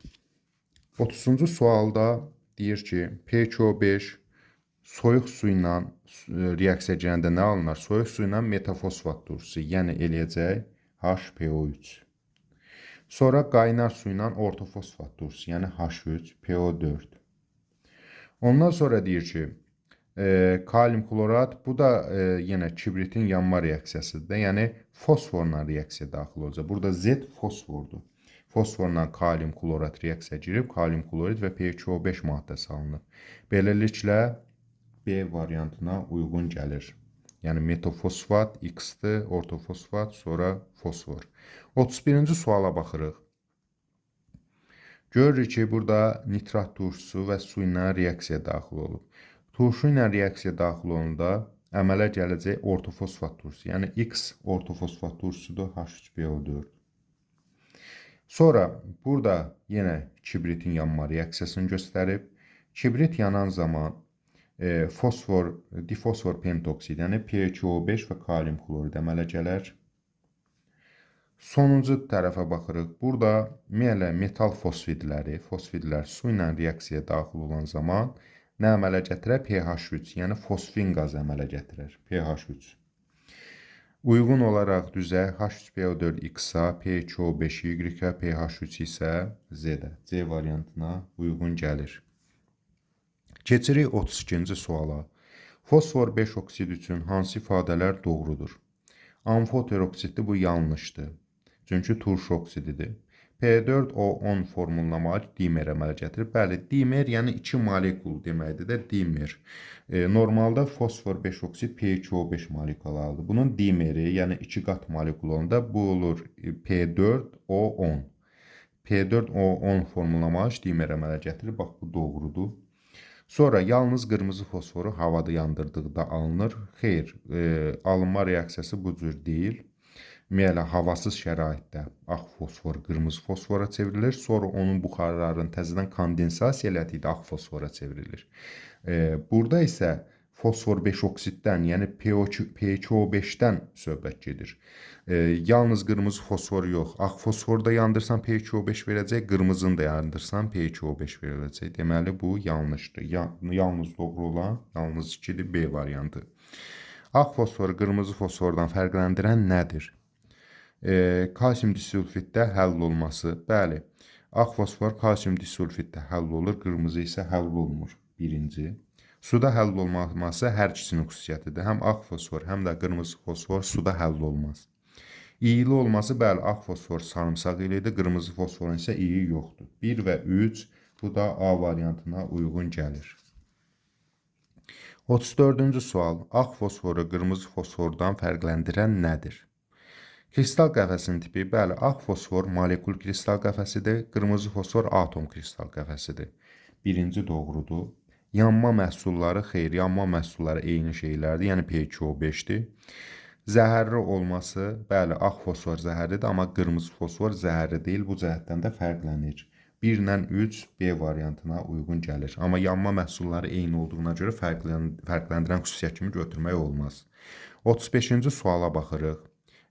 30-cu sualda deyir ki, PHO5 soyuq su ilə reaksiya gələndə nə alınır? Soyuq su ilə metafosfat turşusu, yəni eləyəcək HPO3. Sonra qaynar su ilə ortofosfat turşusu, yəni H3PO4. Ondan sonra deyir ki, kalium klorat, bu da yenə kibritin yanma reaksiyasıdır. Yəni fosforla reaksiya daxil olacaq. Burada Z fosfordur. Fosforla kalium klorat reaksiya girib, kalium klorid və PHO5 maddəsi alınır. Beləliklə B variantına uyğun gəlir. Yəni metafosfat X-dir, ortofosfat, sonra fosfor. 31-ci suala baxırıq. Görürük ki, burada nitrat turşusu və su ilə reaksiya daxil olub. Turşu ilə reaksiya daxil olanda əmələ gələcək ortofosfat turşusu. Yəni X ortofosfat turşusudur, H3PO4. Sonra burada yenə kibritin yanma reaksiyasını göstərib. Kibrit yanan zaman difosfor pentoksid, yəni PHO5 və kalium klorid əmələ gələr. Sonuncu tərəfə baxırıq. Burada metal fosfidlər su ilə reaksiyaya daxil olan zaman nə əmələ gətirər? pH3, yəni fosfin qazı əmələ gətirər. pH3. Uyğun olaraq düzə H3PO4 X-a, PHO5 Y-ə, pH3 isə Z-də. C variantına uyğun gəlir. Keçirik 32-ci suala. Fosfor 5 oksid üçün hansı ifadələr doğrudur? Amfoter oksiddir, bu yanlışdır. Çünki turşu oksididir. P4O10 formuluna malik dimer əmələ gətirir. Bəli, dimer yəni 2 molekul deməkdir də dimer. Normalda fosfor 5 oksid PHO5 molekulalıdır. Bunun dimeri, yəni 2 qat molekul olanda bu olur P4O10. P4O10 formuluna malik dimer əmələ gətirir. Bax, bu doğrudur. Sonra yalnız qırmızı fosforu havada yandırdıqda alınır. Xeyr, alınma reaksiyası bu cür deyil. Ümumiyyətlə havasız şəraitdə ağ fosfor qırmızı fosfora çevrilir. Sonra onun buxarlarının təzədən kondensasiya elədikdə ağ fosfora çevrilir. Burada isə fosfor 5 oksiddən, yəni P2O5-dən söhbət gedir. Yalnız qırmızı fosfor yox, ağ fosforda yandırsan P2O5 verəcək, qırmızını da yandırsan P2O5 veriləcək. Deməli bu yanlışdır. Yalnız doğru olan yalnız 2-dir, B variantı. Ağ fosforu qırmızı fosfordan fərqləndirən nədir? Kalsium disulfitdə həll olması. Bəli, ağ fosfor kalsium disulfitdə həll olur, qırmızı isə həll olmur. Birinci. Suda həll olmaması hər ikisinin xüsusiyyətidir. Həm ağ fosfor, həm də qırmızı fosfor suda həll olmaz. İyili olması, bəli, ağ fosfor sarımsaq ilidir, qırmızı fosforun isə iyi yoxdur. 1 və 3, bu da A variantına uyğun gəlir. 34-cü sual. Ağ fosforu qırmızı fosfordan fərqləndirən nədir? Kristal qəfəsinin tipi, bəli, ağ fosfor molekul kristal qəfəsidir, qırmızı fosfor atom kristal qəfəsidir. Birinci doğrudur. Yanma məhsulları, xeyr, yanma məhsulları eyni şeylərdir, yəni P2O5-dir. Zəhərli olması, bəli, ağ fosfor zəhərlidir, amma qırmızı fosfor zəhərli deyil, bu cəhətdən də fərqlənir. 1 ilə 3 B variantına uyğun gəlir. Amma yanma məhsulları eyni olduğuna görə fərqləndirən xüsusiyyət kimi götürmək olmaz. 35-ci suala baxırıq.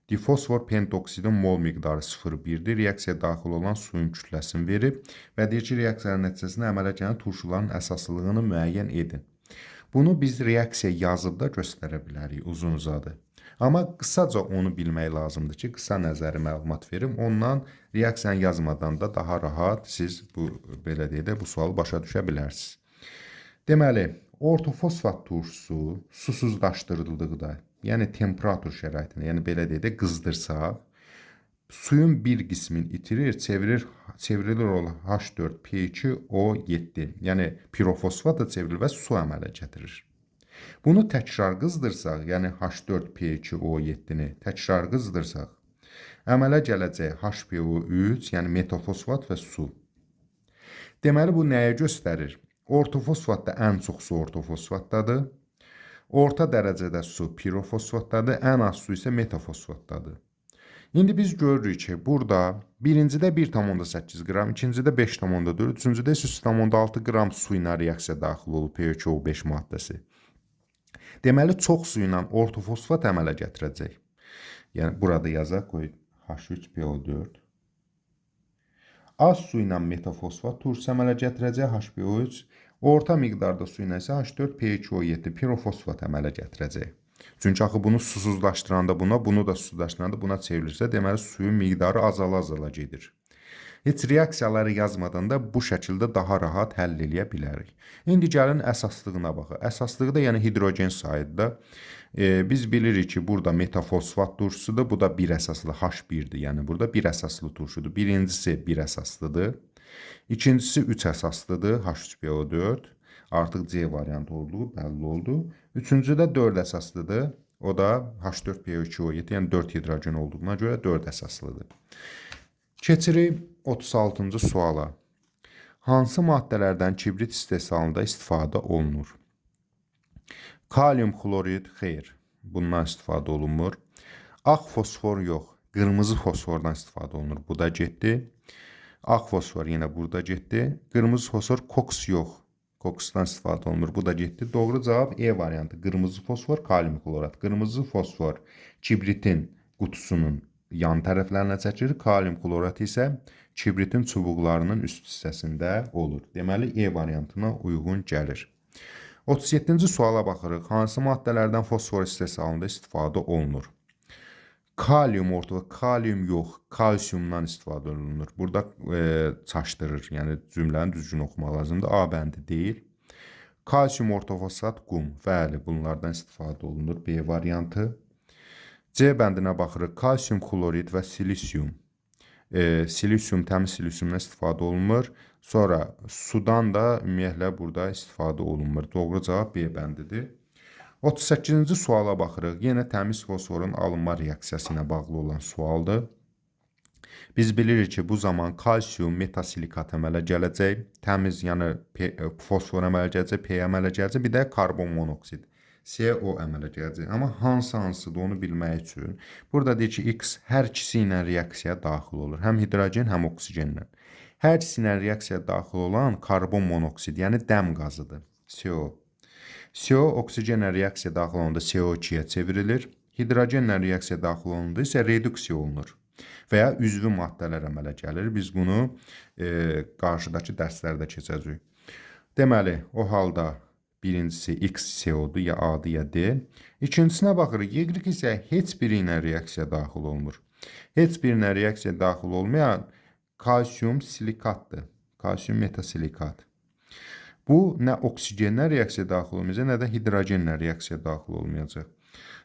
Difosfor pentoksidin mol miqdarı 0,1-dir. Reaksiyaya daxil olan suyun kütləsini verib və deyir ki, reaksiyanın nəticəsində əmələ gələn turşuların əsaslılığını müəyyən edin. Bunu biz reaksiya yazıbda göstərə bilərik uzun-uzadı. Amma qısaca onu bilmək lazımdır ki, qısa nəzəri məlumat verim. Ondan reaksiyanı yazmadan da daha rahat siz belə deyək də bu sualı başa düşə bilərsiniz. Deməli, ortofosfat turşusu susuzlaşdırıldıqda, yəni temperatur şəraitində, yəni belə deyək də qızdırsaq, suyun bir qismini itirir, çevrilir olan H4P2O7, yəni pirofosfata çevrilir və su əmələ gətirir. Bunu təkrar qızdırsaq, yəni H4P2O7-ni təkrar qızdırsaq, əmələ gələcək HPO3, yəni metafosfat və su. Deməli, bu nəyə göstərir? Ortofosfatda ən çox su ortofosfatdadır. Orta dərəcədə su pirofosfatdadır, ən az su isə metafosfatdadır. İndi biz görürük ki, burada birincidə 1,8 qram, ikincidə 5,4, üçüncüdə 3,6 qram su ilə reaksiya daxil olub P2O5 maddəsi. Deməli, çox su ilə ortofosfat əmələ gətirəcək. Yəni, burada yazaq, qoy H3PO4. Az su ilə metafosfat turşusu əmələ gətirəcək HPO3, orta miqdarda su ilə isə H4P2O7 pirofosfat əmələ gətirəcək. Çünki axı bunu susuzlaşdıranda buna, bunu da susuzlaşdıranda buna çevrilirsə, deməli suyun miqdarı azala-azala gedir. Heç reaksiyaları yazmadan da bu şəkildə daha rahat həll edə bilərik. İndi gəlin əsaslığına baxaq. Əsaslığı da yəni hidrogen sayıdır. Biz bilirik ki, burada metafosfat turşusudur. Bu da bir əsaslı H1'dir. Yəni burada bir əsaslı turşudur. Birincisi bir əsaslıdır. İkincisi 3 əsaslıdır. H3PO4. Artıq C variantı olduğu bəlli oldu. Üçüncüdə 4 əsaslıdır. O da H4PO2O7, yəni 4 hidrogen olduğuna görə 4 əsaslıdır. Keçirik 36-cı suala. Hansı maddələrdən kibrit istehsalında istifadə olunur? Kalium xlorid, xeyr, bundan istifadə olunmur. Ağ fosfor yox, qırmızı fosfordan istifadə olunur. Bu da getdi. Ağ fosfor yenə burada getdi. Qırmızı fosfor koks yox, koksdan istifadə olunur. Bu da getdi. Doğru cavab E variantı. Qırmızı fosfor, kalium xlorid. Qırmızı fosfor kibritin qutusunun yan tərəflərinə çəkilir. Kalium xlorid isə kibritin çubuqlarının üst hissəsində olur. Deməli, E variantına uyğun gəlir. 37-ci suala baxırıq. Hansı maddələrdən fosfor istehsalında istifadə olunur? Kalium orta, kalium yox, kalsiumdan istifadə olunur. Burada çaşdırır, yəni cümləni düzgün oxumaq lazımdır. A bəndi deyil. Kalsium ortofosfat, qum, bəli, bunlardan istifadə olunur. B variantı. C bəndinə baxırıq. Kalsium xlorid və silisium. Silisium, təmiz silisiumdan istifadə olunmur. Sonra sudan da ümumiyyətlə burada istifadə olunmur. Doğru cavab B bəndidir. 38-ci suala baxırıq. Yenə təmiz fosforun alınma reaksiyası ilə bağlı olan sualdır. Biz bilirik ki, bu zaman kalsium metasilikat əmələ gələcək, təmiz, yəni fosfor əmələ gələcək, P əmələ gələcək, bir də karbon monoksid, CO əmələ gələcək. Amma hansı-hansıdır onu bilmək üçün burada deyir ki, X hər ikisi ilə reaksiyaya daxil olur. Həm hidrogen, həm oksigenlə. Hər ikisi ilə reaksiyaya daxil olan karbon monoksid, yəni dəm qazıdır, CO. CO oksigenlə reaksiya daxil olanda CO2-yə çevrilir. Hidrogenlə reaksiya daxil olanda isə reduksiya olunur və ya üzvü maddələr əmələ gəlir. Biz bunu qarşıdakı dərslərdə keçəcəyik. Deməli, o halda birincisi X CO-dur, ya A-dır, ya D. İkincisinə baxırıq, Y isə heç biri ilə reaksiya daxil olmur. Heç birinə reaksiya daxil olmayan kalsium silikatdır. Kalsium metasilikat. Bu nə oksigenlə reaksiya daxil olmayacaq, nə də hidrogenlə reaksiya daxil olmayacaq.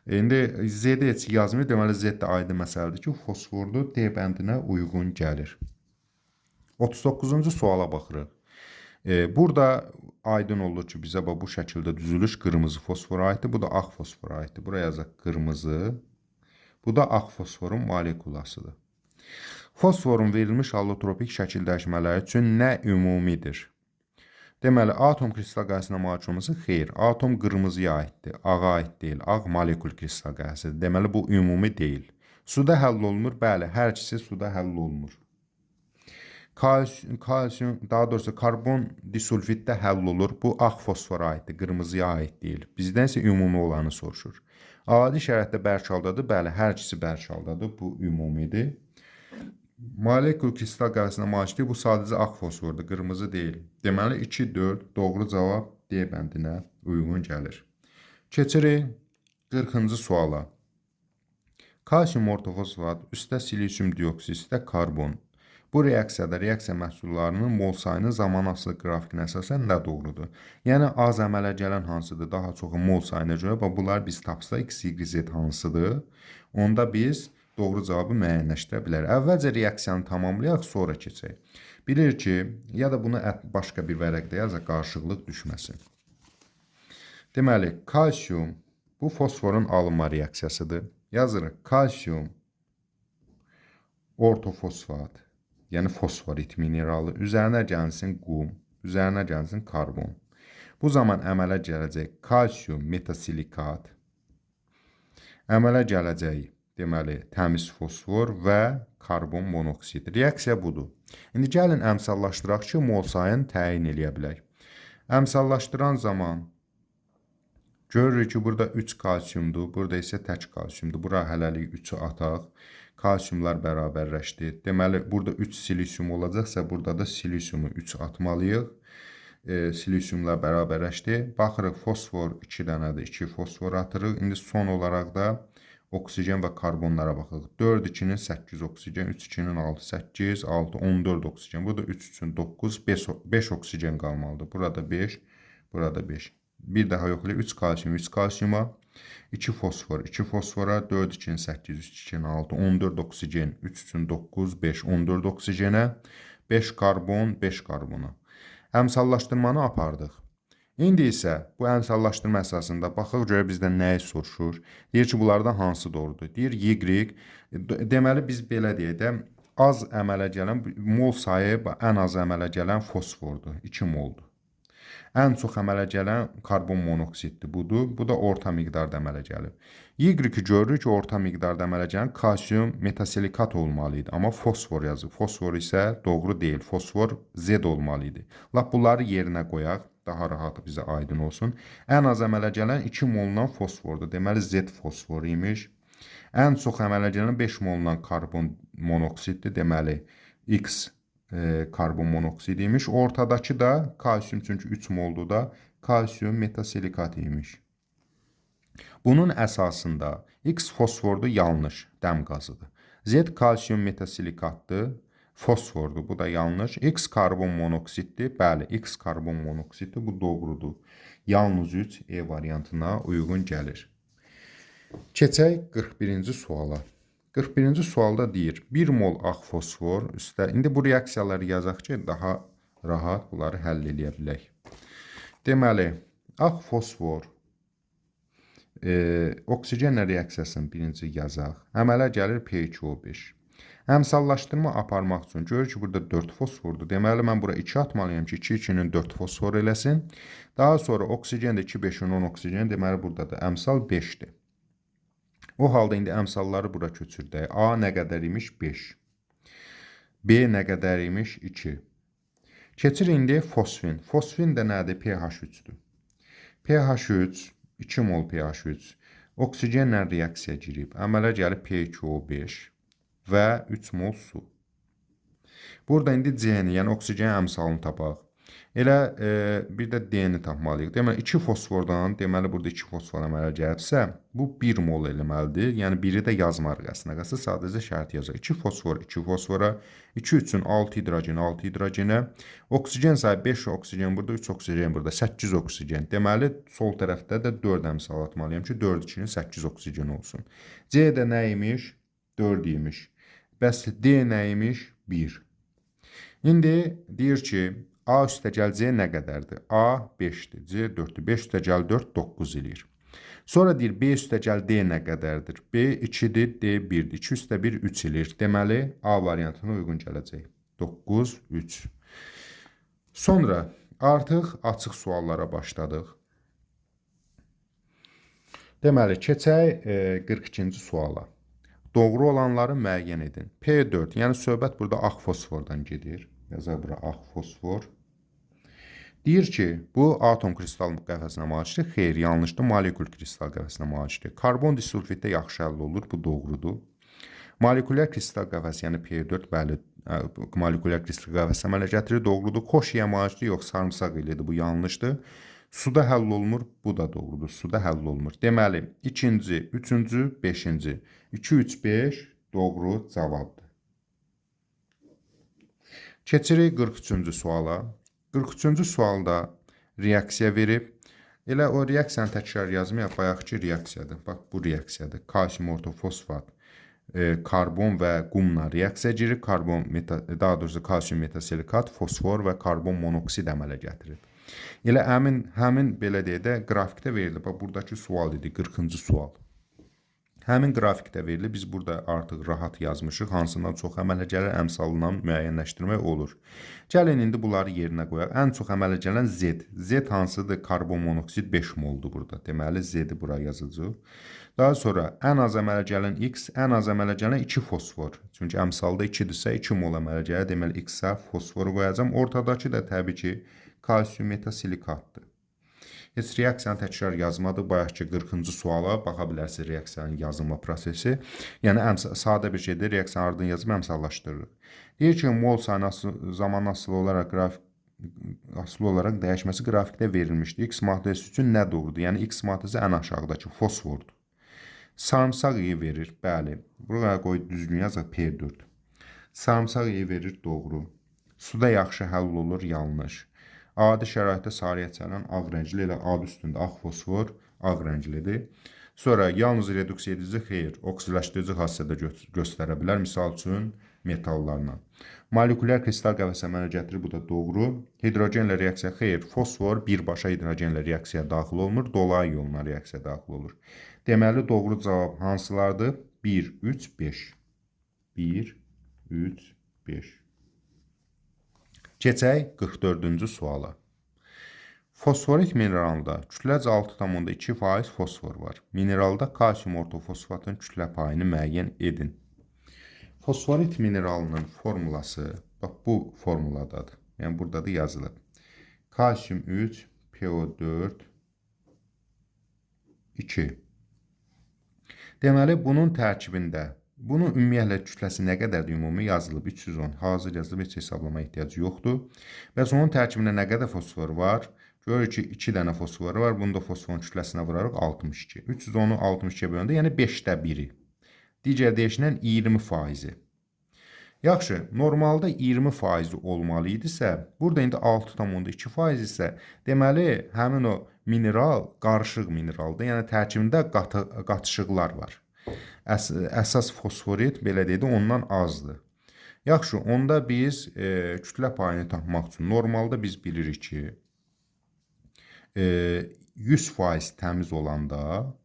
İndi Z-də heç yazmır, deməli Z də aydın məsələdir ki, fosfordur, D bəndinə uyğun gəlir. 39-cu suala baxırıq. Burada aydın olur ki, bizə bu şəkildə düzülüş qırmızı fosfora aiddir, bu da ağ fosfora aiddir. Buraya yazaq qırmızı, bu da ağ fosforun molekulasıdır. Fosforun verilmiş allotropik şəkil dəyişmələri üçün nə ümumidir? Deməli, atom kristal qəzisinə malik olması xeyr. Atom qırmızıya aiddir, ağa aid deyil. Ağ molekul kristal qazisidir. Deməli, bu ümumi deyil. Suda həll olunur? Bəli, hər ikisi suda həll olunur. Kalsium, daha doğrusu karbon disulfiddə həll olur. Bu ağ fosfora aiddir, qırmızıya aid deyil. Bizdən isə ümumi olanı soruşur. Adi şəraitdə bərk haldadır? Bəli, hər ikisi bərk haldadır. Bu ümumidir. Molekul kristal qəzisinə malikdir. Bu sadəcə ağ fosfordur, qırmızı deyil. Deməli 2-4 doğru cavab D bəndinə uyğun gəlir. Keçirik 40-cı suala. Kalsium ortofosfat üstə silisyum dioksid, üstə karbon. Bu reaksiyada reaksiya məhsullarının mol sayının zaman asılı qrafikinə əsasən nə doğrudur? Yəni az əmələ gələn hansıdır? Daha çoxu mol sayına görə. Bunlar biz tapsaq X, Y, Z hansıdır? Onda biz doğru cavabı müəyyənləşdirə bilər. Əvvəlcə reaksiyanı tamamlayaq, sonra keçək. Bilir ki, ya da bunu başqa bir vərəqdə yazaq, qarışıqlıq düşməsin. Deməli, kalsium bu fosforun alınma reaksiyasıdır. Yazırıq, kalsium ortofosfat, yəni fosforit mineralı, üzərinə gəlsin qum, üzərinə gəlsin karbon. Bu zaman əmələ gələcək kalsium metasilikat, əmələ gələcək deməli, təmiz fosfor və karbon monoksid. Reaksiya budur. İndi gəlin əmsallaşdıraq ki, mol sayını təyin eləyə bilək. Əmsallaşdıran zaman görürük ki, burada 3 kalsiumdur, burada isə tək kalsiumdur. Bura hələlik 3-ü ataq. Kalsiumlar bərabərləşdi. Deməli, burada 3 silisyum olacaqsa, burada da silisyumu 3 atmalıyıq. Silisyumlar bərabərləşdi. Baxırıq, fosfor 2 dənədir, 2 fosfor atırıq. İndi son olaraq da oksigen və karbonlara baxırıq. 4 2-nin 8 oksigen, 3 2-nin 6 8, 6 14 oksigen. Bu da 3 üçün 9, 5 oksigen qalmalıdır. Burada 5, burada 5. Bir daha yoxlayaq. 3 kalsium, 3 kalsiuma, 2 fosfor, 2 fosfora, 4 2-nin 8, 3 2-nin 6, 14 oksigen, 3 üçün 9, 5, 14 oksigenə, 5 karbon, 5 karbona. Əmsallaşdırmanı apardıq. İndi isə bu əmsallaşdırma əsasında baxaq görə bizdən nəyi soruşur? Deyir ki, bunlardan hansı doğrudur? Deyir Y. Deməli biz belə deyək də, az əmələ gələn mol sayı ən az əmələ gələn fosfordur, 2 moldur. Ən çox əmələ gələn karbon monoksiddir, budur. Bu da orta miqdarda əmələ gəlib. Y-i görürük ki, orta miqdarda əmələ gələn kalsium metasilikat olmalı idi. Amma fosfor yazıb. Fosfor isə doğru deyil. Fosfor Z olmalı idi. Lap bunları yerinə qoyaq. Daha rahat bizə aydın olsun. Ən az əmələ gələn 2 molundan fosfordur. Deməli Z fosfor imiş. Ən çox əmələ gələn 5 molundan karbon monoksiddir. Deməli X karbon monoksid imiş. Ortadakı da kalsium, çünki 3 moldur da kalsium metasilikat imiş. Bunun əsasında X fosfordur, yanlış, dəm qazıdır. Z kalsium metasilikatdır, fosfordur, bu da yanlış. X karbon monoksiddir, bəli, X karbon monoksiddir, bu doğrudur. Yalnız 3 E variantına uyğun gəlir. Keçək 41-ci suala. 41-ci sualda deyir, 1 mol ağ fosfor üstə, indi bu reaksiyaları yazaq ki, daha rahat bunları həll edə bilək. Deməli, ağ fosfor oksigenlə reaksiyasını birinci yazaq. Əmələ gəlir P2O5. Əmsallaşdırma aparmaq üçün görür ki, burada 4 fosfordur. Deməli, mən bura 2 atmalıyam ki, 2 2-nin 4 fosfor eləsin. Daha sonra oksigen də 2 5-in 10 oksigen. Deməli, burada da əmsal 5-dir. O halda indi əmsalları bura köçürdək. A nə qədər imiş? 5. B nə qədər imiş? 2. Keçir indi fosfin. Fosfin də nədir? pH3-dür. pH3, 2 mol pH3 oksigenlə reaksiya girib. Əmələ gəlib P2O5 və 3 mol su. Burada indi C-ni, yəni oksigen əmsalını tapaq. Elə bir də D-ni tapmalıyıq. Deməli 2 fosfordan, deməli burada 2 fosfor əmələ gəlibsə, bu 1 mol eləməlidir. Yəni biri də yazmarıq əslində. Qalsa sadəcə şərt yazaq. 2 fosfor, 2 fosfora, 2 üçün 6 hidrogen, 6 hidrogenə, oksigen sayı 5 oksigen burada, 3 oksigen burada, 8 oksigen. Deməli sol tərəfdə də 4 əmsal atmalıyam ki, 4 2-nin 8 oksigen olsun. C də nə imiş? 4 imiş. Bəs D nə imiş? 1. İndi deyir ki, A üstəgəl C nə qədərdir? A 5-dir, C 4-dür. 5 üstəgəl 4, 9 eləyir. Sonra deyir, B üstəgəl D nə qədərdir? B 2-dir, D 1-dir. 2 üstə 1, 3 eləyir. Deməli, A variantına uyğun gələcək. 9, 3. Sonra artıq açıq suallara başladıq. Deməli, keçək 42-ci suala. Doğru olanları müəyyən edin. P4, yəni söhbət burada ağ fosfordan gedir. Yazaq bura ağ fosfor. Deyir ki, bu atom kristal qəfəsinə malikdir. Xeyr, yanlışdır. Molekul kristal qəfəsinə malikdir. Karbon disulfitdə yaxşı həll olur. Bu doğrudur. Molekulyar kristal qəfəs, yəni P4, bəli, molekulyar kristal qəfəs əmələ gətirir. Doğrudur. Koşiyə malikdir, yox, sarımsaq elədir. Bu yanlışdır. Suda həll olunur. Bu da doğrudur. Suda həll olunur. Deməli, ikinci, üçüncü, beşinci. 2, 3, 5 doğru cavabdır. Keçirik 43-cü suala. 43-cü sualda reaksiya verib. Elə o reaksiyanı təkrar yazmayaq, bayaqki reaksiyadır. Bax, bu reaksiyadır. Kalsium ortofosfat, karbon və qumla reaksiya girir. Daha doğrusu kalsium metasilikat, fosfor və karbon monoksid əmələ gətirir. Elə həmin belə deyə də qrafikdə verilib. Bax, buradakı sual idi, 40-cı sual. Həmin qrafikdə verilir. Biz burada artıq rahat yazmışıq. Hansından çox əmələ gəlir, əmsalından müəyyənləşdirmək olur. Gəlin indi bunları yerinə qoyaq. Ən çox əmələ gələn Z. Z hansıdır? Karbon monoksid 5 moldur burada. Deməli Z-i bura yazacağıq. Daha sonra ən az əmələ gələn X, ən az əmələ gələn 2 fosfor. Çünki əmsalda 2-dirsə 2 mol əmələ gəlir. Deməli X-ə fosforu qoyacağım. Ortadakı da təbii ki, kalsium metasilikatdır. Heç reaksiyanı təkrar yazmadı. Bayaqki 40-cı suala baxa bilərsiniz reaksiyanın yazılma prosesi. Yəni sadə bir şeydir. Reaksiyanı ardından yazıb əmsallaşdırırıq. Deyir ki, mol sayının zaman asılı olaraq dəyişməsi qrafikdə verilmişdir. X maddəsi üçün nə doğrudur? Yəni X maddəsi ən aşağıdakı fosfordur. Sarımsaq iyi verir. Bəli. Buraya qoy düzgün yazaq P4. Sarımsaq iyi verir. Doğru. Suda yaxşı həll olur. Yanlış. Adi şəraitdə sarıya çələn ağ rəngli, elə adı üstündə ağ fosfor ağ rənglidir. Sonra yalnız reduksiya edici, xeyr, oksidləşdirici xassədə göstərə bilər. Misal üçün metallarla. Molekulyar kristal qəfəs əmələ gətirir, bu da doğru. Hidrogenlə reaksiya, xeyr, fosfor birbaşa hidrogenlə reaksiya daxil olmur, dolayı yolla reaksiya daxil olur. Deməli, doğru cavab hansılardır? 1, 3, 5. 1, 3, 5. Keçək 44-cü suala. Fosforit mineralında kütləc 6,2% fosfor var. Mineralda kalsium ortofosfatın kütlə payını müəyyən edin. Fosforit mineralının formulası bax bu formuladadır. Yəni burada da yazılıb. Kalsium 3, PO4, 2. Deməli, bunun tərkibində bunun ümumiyyətlə kütləsi nə qədərdir ümumi yazılıb? 310. Hazır yazılıb, heç hesablama ehtiyacı yoxdur. Bəs onun tərkibində nə qədər fosfor var? Görürük ki, 2 dənə fosfor var. Bunu da fosforun kütləsinə vurarıq 62. 310-u 62-yə böləndə, yəni 5də 1-i. Digər deyişlə 20%. Yaxşı, normalda 20% olmalı idisə, burada indi 6,2% isə, deməli, həmin o mineral qarışıq mineraldır. Yəni tərkibində qatışıqlar var. Əsas fosforit, belə deyək də, ondan azdır. Yaxşı, onda biz kütlə payını tapmaq üçün normalda biz bilirik ki, 100% təmiz olanda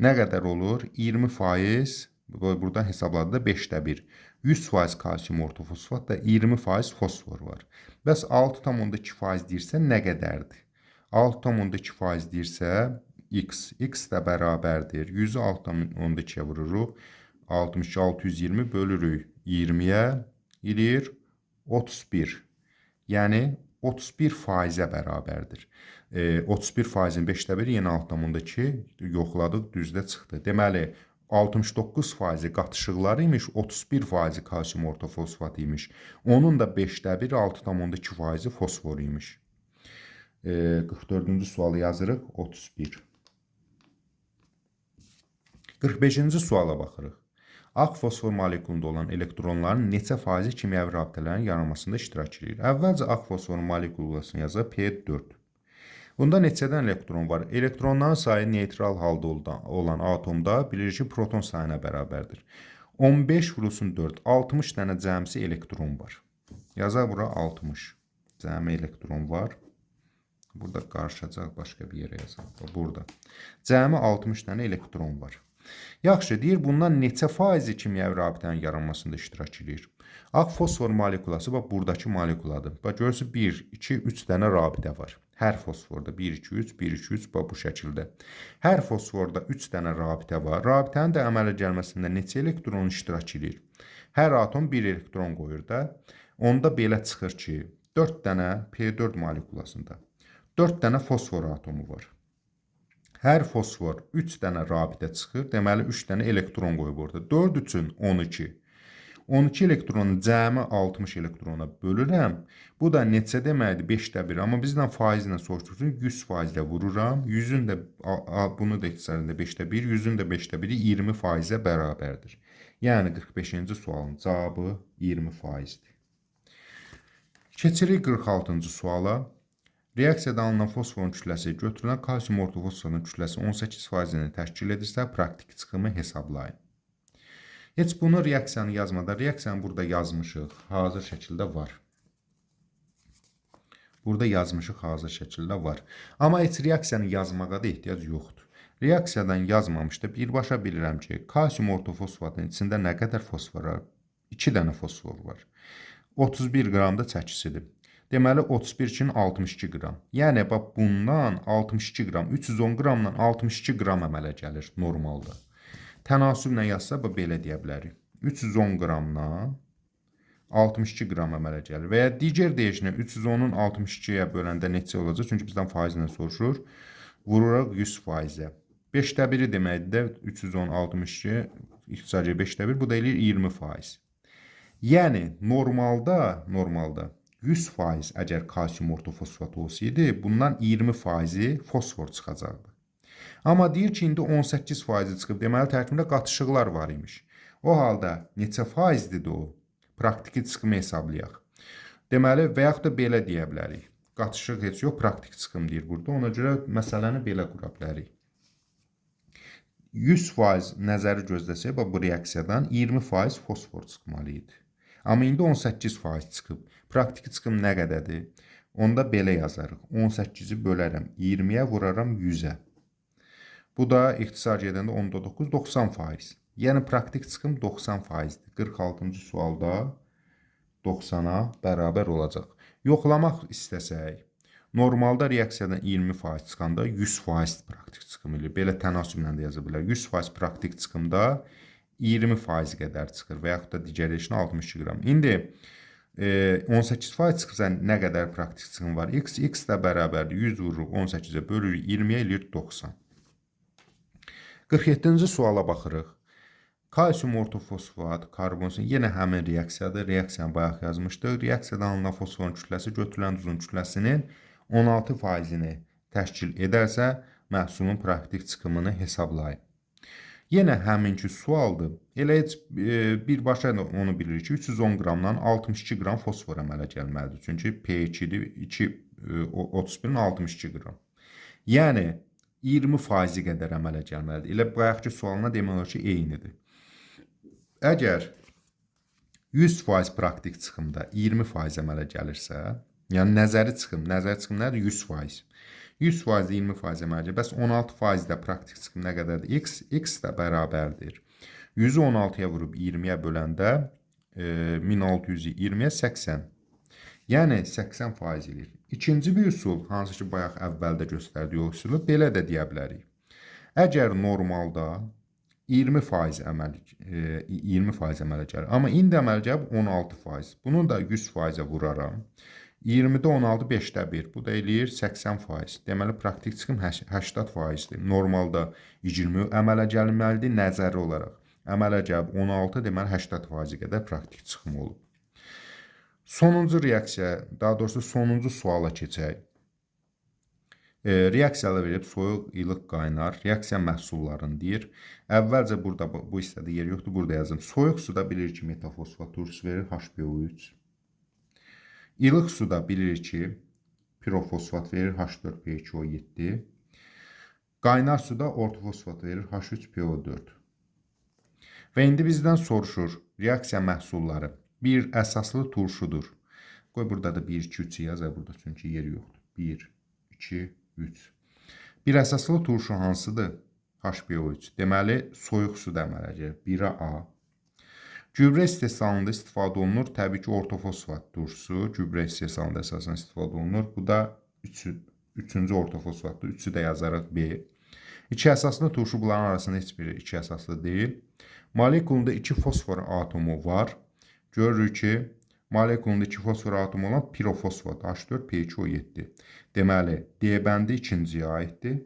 nə qədər olur? 20% Buradan hesabladı da 5'də 1. 100% kalsium ortofosfat da 20% fosfor var. Bəs 6,2% deyirsə nə qədərdir? 6,2% deyirsə x də bərabərdir. 100'ü 6,2'ye vururuq. 62, 620 bölürük 20'ye eləyir 31. Yəni 31%-ə bərabərdir. 31%-in 5'də 1 yenə 6,2 yoxladıq, düzdə çıxdı. Deməli 69% qatışıqları imiş, 31% kalsium ortofosfat imiş. Onun da 5'də 1 6,2% fosfor imiş. 44-cü sualı yazırıq 31. 45-ci suala baxırıq. Ağ fosfor molekulunda olan elektronların neçə faizi kimyəvi rabitələrin yaranmasında iştirak edir? Əvvəlcə ağ fosforun molekulasını yazaq P4. Bunda neçədən elektron var? Elektronların sayı neytral halda olan atomda bilirik ki, proton sayına bərabərdir. 15 vurulsun 4, 60 dənə cəmsi elektron var. Yazaq bura 60. Cəmi elektron var. Burada qarışacaq, başqa bir yerə yazaq. Burada. Cəmi 60 dənə elektron var. Yaxşı, deyir, bundan neçə faizi kimyəvi rabitənin yaranmasında iştirak edir? Ağ fosfor molekulası, bax, buradakı molekuladır. Bax, görürsünüz, 1, 2, 3 dənə rabitə var. Hər fosforda 1, 2, 3, 1, 2, 3, bax, bu şəkildə. Hər fosforda 3 dənə rabitə var. Rabitənin də əmələ gəlməsində neçə elektron iştirak edir? Hər atom 1 elektron qoyur da. Onda belə çıxır ki, 4 dənə P4 molekulasında 4 dənə fosfor atomu var. Hər fosfor 3 dənə rabitə çıxır. Deməli 3 dənə elektron qoyub orada. 4 üçün 12. 12 elektronu cəmi 60 elektrona bölürəm. Bu da neçə deməkdir? 5'də 1. Amma bizdən faizlə soruşduğunuz 100% ilə vururam. 100'ün də bunu da ixtisarında 5'də 1, 100'ün də 5'də 1-i 20%-ə bərabərdir. Yəni 45-ci sualın cavabı 20%-dir. Keçirik 46-cı suala. Reaksiyada alınan fosforun kütləsi götürülən kalsium ortofosfatın kütləsi 18%-ni təşkil edirsə, praktik çıxımı hesablayın. Heç bunu reaksiyanı yazmadan, reaksiyanı burada yazmışıq, hazır şəkildə var. Burada yazmışıq, hazır şəkildə var. Amma heç reaksiyanı yazmağa da ehtiyac yoxdur. Reaksiyadan yazmamışda birbaşa bilirəm ki, kalsium ortofosfatın içində nə qədər fosfor var? 2 dənə fosfor var. 31 qram da çəkisidir. Deməli 31 üçün 62 qram. Yəni bax bundan 62 qram, 310 qramdan 62 qram əmələ gəlir normalda. Tənasüblə yazsa belə deyə bilərik. 310 qramdan 62 qram əmələ gəlir. Və ya digər deyişlə 310-un 62-yə böləndə neçə olacaq? Çünki bizdən faizlə soruşur. Vururuq 100%-ə. 5'də 1-i deməkdir də 310, 62, ixtisarca 5'də 1, bu da eləyir 20%. Yəni normalda 100% əgər kalsium ortofosfat olsaydı, bundan 20%-i fosfor çıxacaqdı. Amma deyir ki, indi 18%-i çıxıb, deməli tərkibində qatışıqlar var imiş. O halda neçə faizdir o? Praktiki çıxımı hesablayaq. Deməli, və yaxud da belə deyə bilərik. Qatışıq heç yox, praktik çıxım deyir burada. Ona görə məsələni belə qura bilərik. 100% nəzəri gözləsək, bu reaksiyadan 20% fosfor çıxmalı idi. Amma indi 18% çıxıb. Praktiki çıxım nə qədərdir? Onda belə yazarıq. 18'i bölərəm 20'yə, vuraram 100'ə. Bu da ixtisar gedəndə 10'da 9, 90%. Yəni praktik çıxım 90%-dir. 46-cı sualda 90'a bərabər olacaq. Yoxlamaq istəsək, normalda reaksiyadan 20% çıxanda 100% praktik çıxım ilə. Belə tənasüblə də yaza bilər. 100% praktik çıxımda 20% qədər çıxır və yaxud da digər işin 62 qram. İndi 18% çıxırsa nə qədər praktik çıxım var? X də bərabərdir. 100 vururuq 18'ə bölürük 20'yə eləyir 90. 47-ci suala baxırıq. Kalsium ortofosfat, karbonsun yenə həmin reaksiyadır. Reaksiyanı bayaq yazmışdıq. Reaksiyadan alınan fosforun kütləsi götürülən duzun kütləsinin 16%-ni təşkil edərsə, məhsulun praktik çıxımını hesablayın. Yenə həminki sualdır. Elə heç birbaşa onu bilirik ki, 310 qramdan 62 qram fosfor əmələ gəlməlidir. Çünki P2-dir, 31'in 62 qram. Yəni 20% qədər əmələ gəlməlidir. Elə bayaqki sualına demək olar ki, eynidir. Əgər 100% praktik çıxımda 20% əmələ gəlirsə, yəni nəzəri çıxım nədir? 100%. 100% 20% əmələ gəlir. Bəs 16% də praktik çıxım nə qədərdir? X də bərabərdir. 100-ü 16-ya vurub 20-yə böləndə 1600-ü 20-yə 80. Yəni 80% eləyir. İkinci bir üsul, hansı ki bayaq əvvəldə göstərdiyi üsulu, belə də deyə bilərik. Əgər normalda 20% əmələ gəlir, amma indi əmələ gəlib 16%. Bunu da 100%-ə vuraram. 20-də 16 5-də 1. Bu da eləyir 80%. Deməli praktik çıxım 80%-dir. Normalda 20 əmələ gəlməlidir nəzəri olaraq. Əmələ gəlib 16, deməli 80% qədər praktik çıxım olub. Sonuncu reaksiya, daha doğrusu sonuncu suala keçək. Reaksiyalar verib soyuq, ilıq, qaynar reaksiya məhsullarını deyir. Əvvəlcə burada bu hissədə yer yoxdur, burada yazım. Soyuq suda bilirik ki, metafosfat turşusu verir HbO3. İlıq suda bilirik ki, pirofosfat verir H4PeO7. Qaynar suda ortofosfat verir H3PO4. Və indi bizdən soruşur, reaksiya məhsulları bir əsaslı turşudur. Qoy burada da 1, 2, 3 yaz, burada çünki yer yoxdur. 1, 2, 3. Bir əsaslı turşu hansıdır? HbO3. Deməli, soyuq suda əmələ gəlir. 1-ə A. Gübrə istehsalında istifadə olunur. Təbii ki, ortofosfat turşusu gübrə istehsalında əsasən istifadə olunur. Bu da üçüncü ortofosfatdır. 3-ü də yazarıq B. İki əsaslı turşu bunların arasında heç biri iki əsaslı deyil. Molekulunda 2 fosfor atomu var. Görürük ki, molekulunda 2 fosfor atomu olan pirofosfat H4PeO7. Deməli, D bəndi ikinciyə aiddir.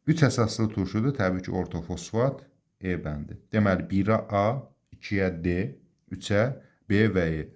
3 əsaslı turşudur, təbii ki, ortofosfat E bəndi. Deməli, 1-ə A, 2-yə D, 3-ə B və E.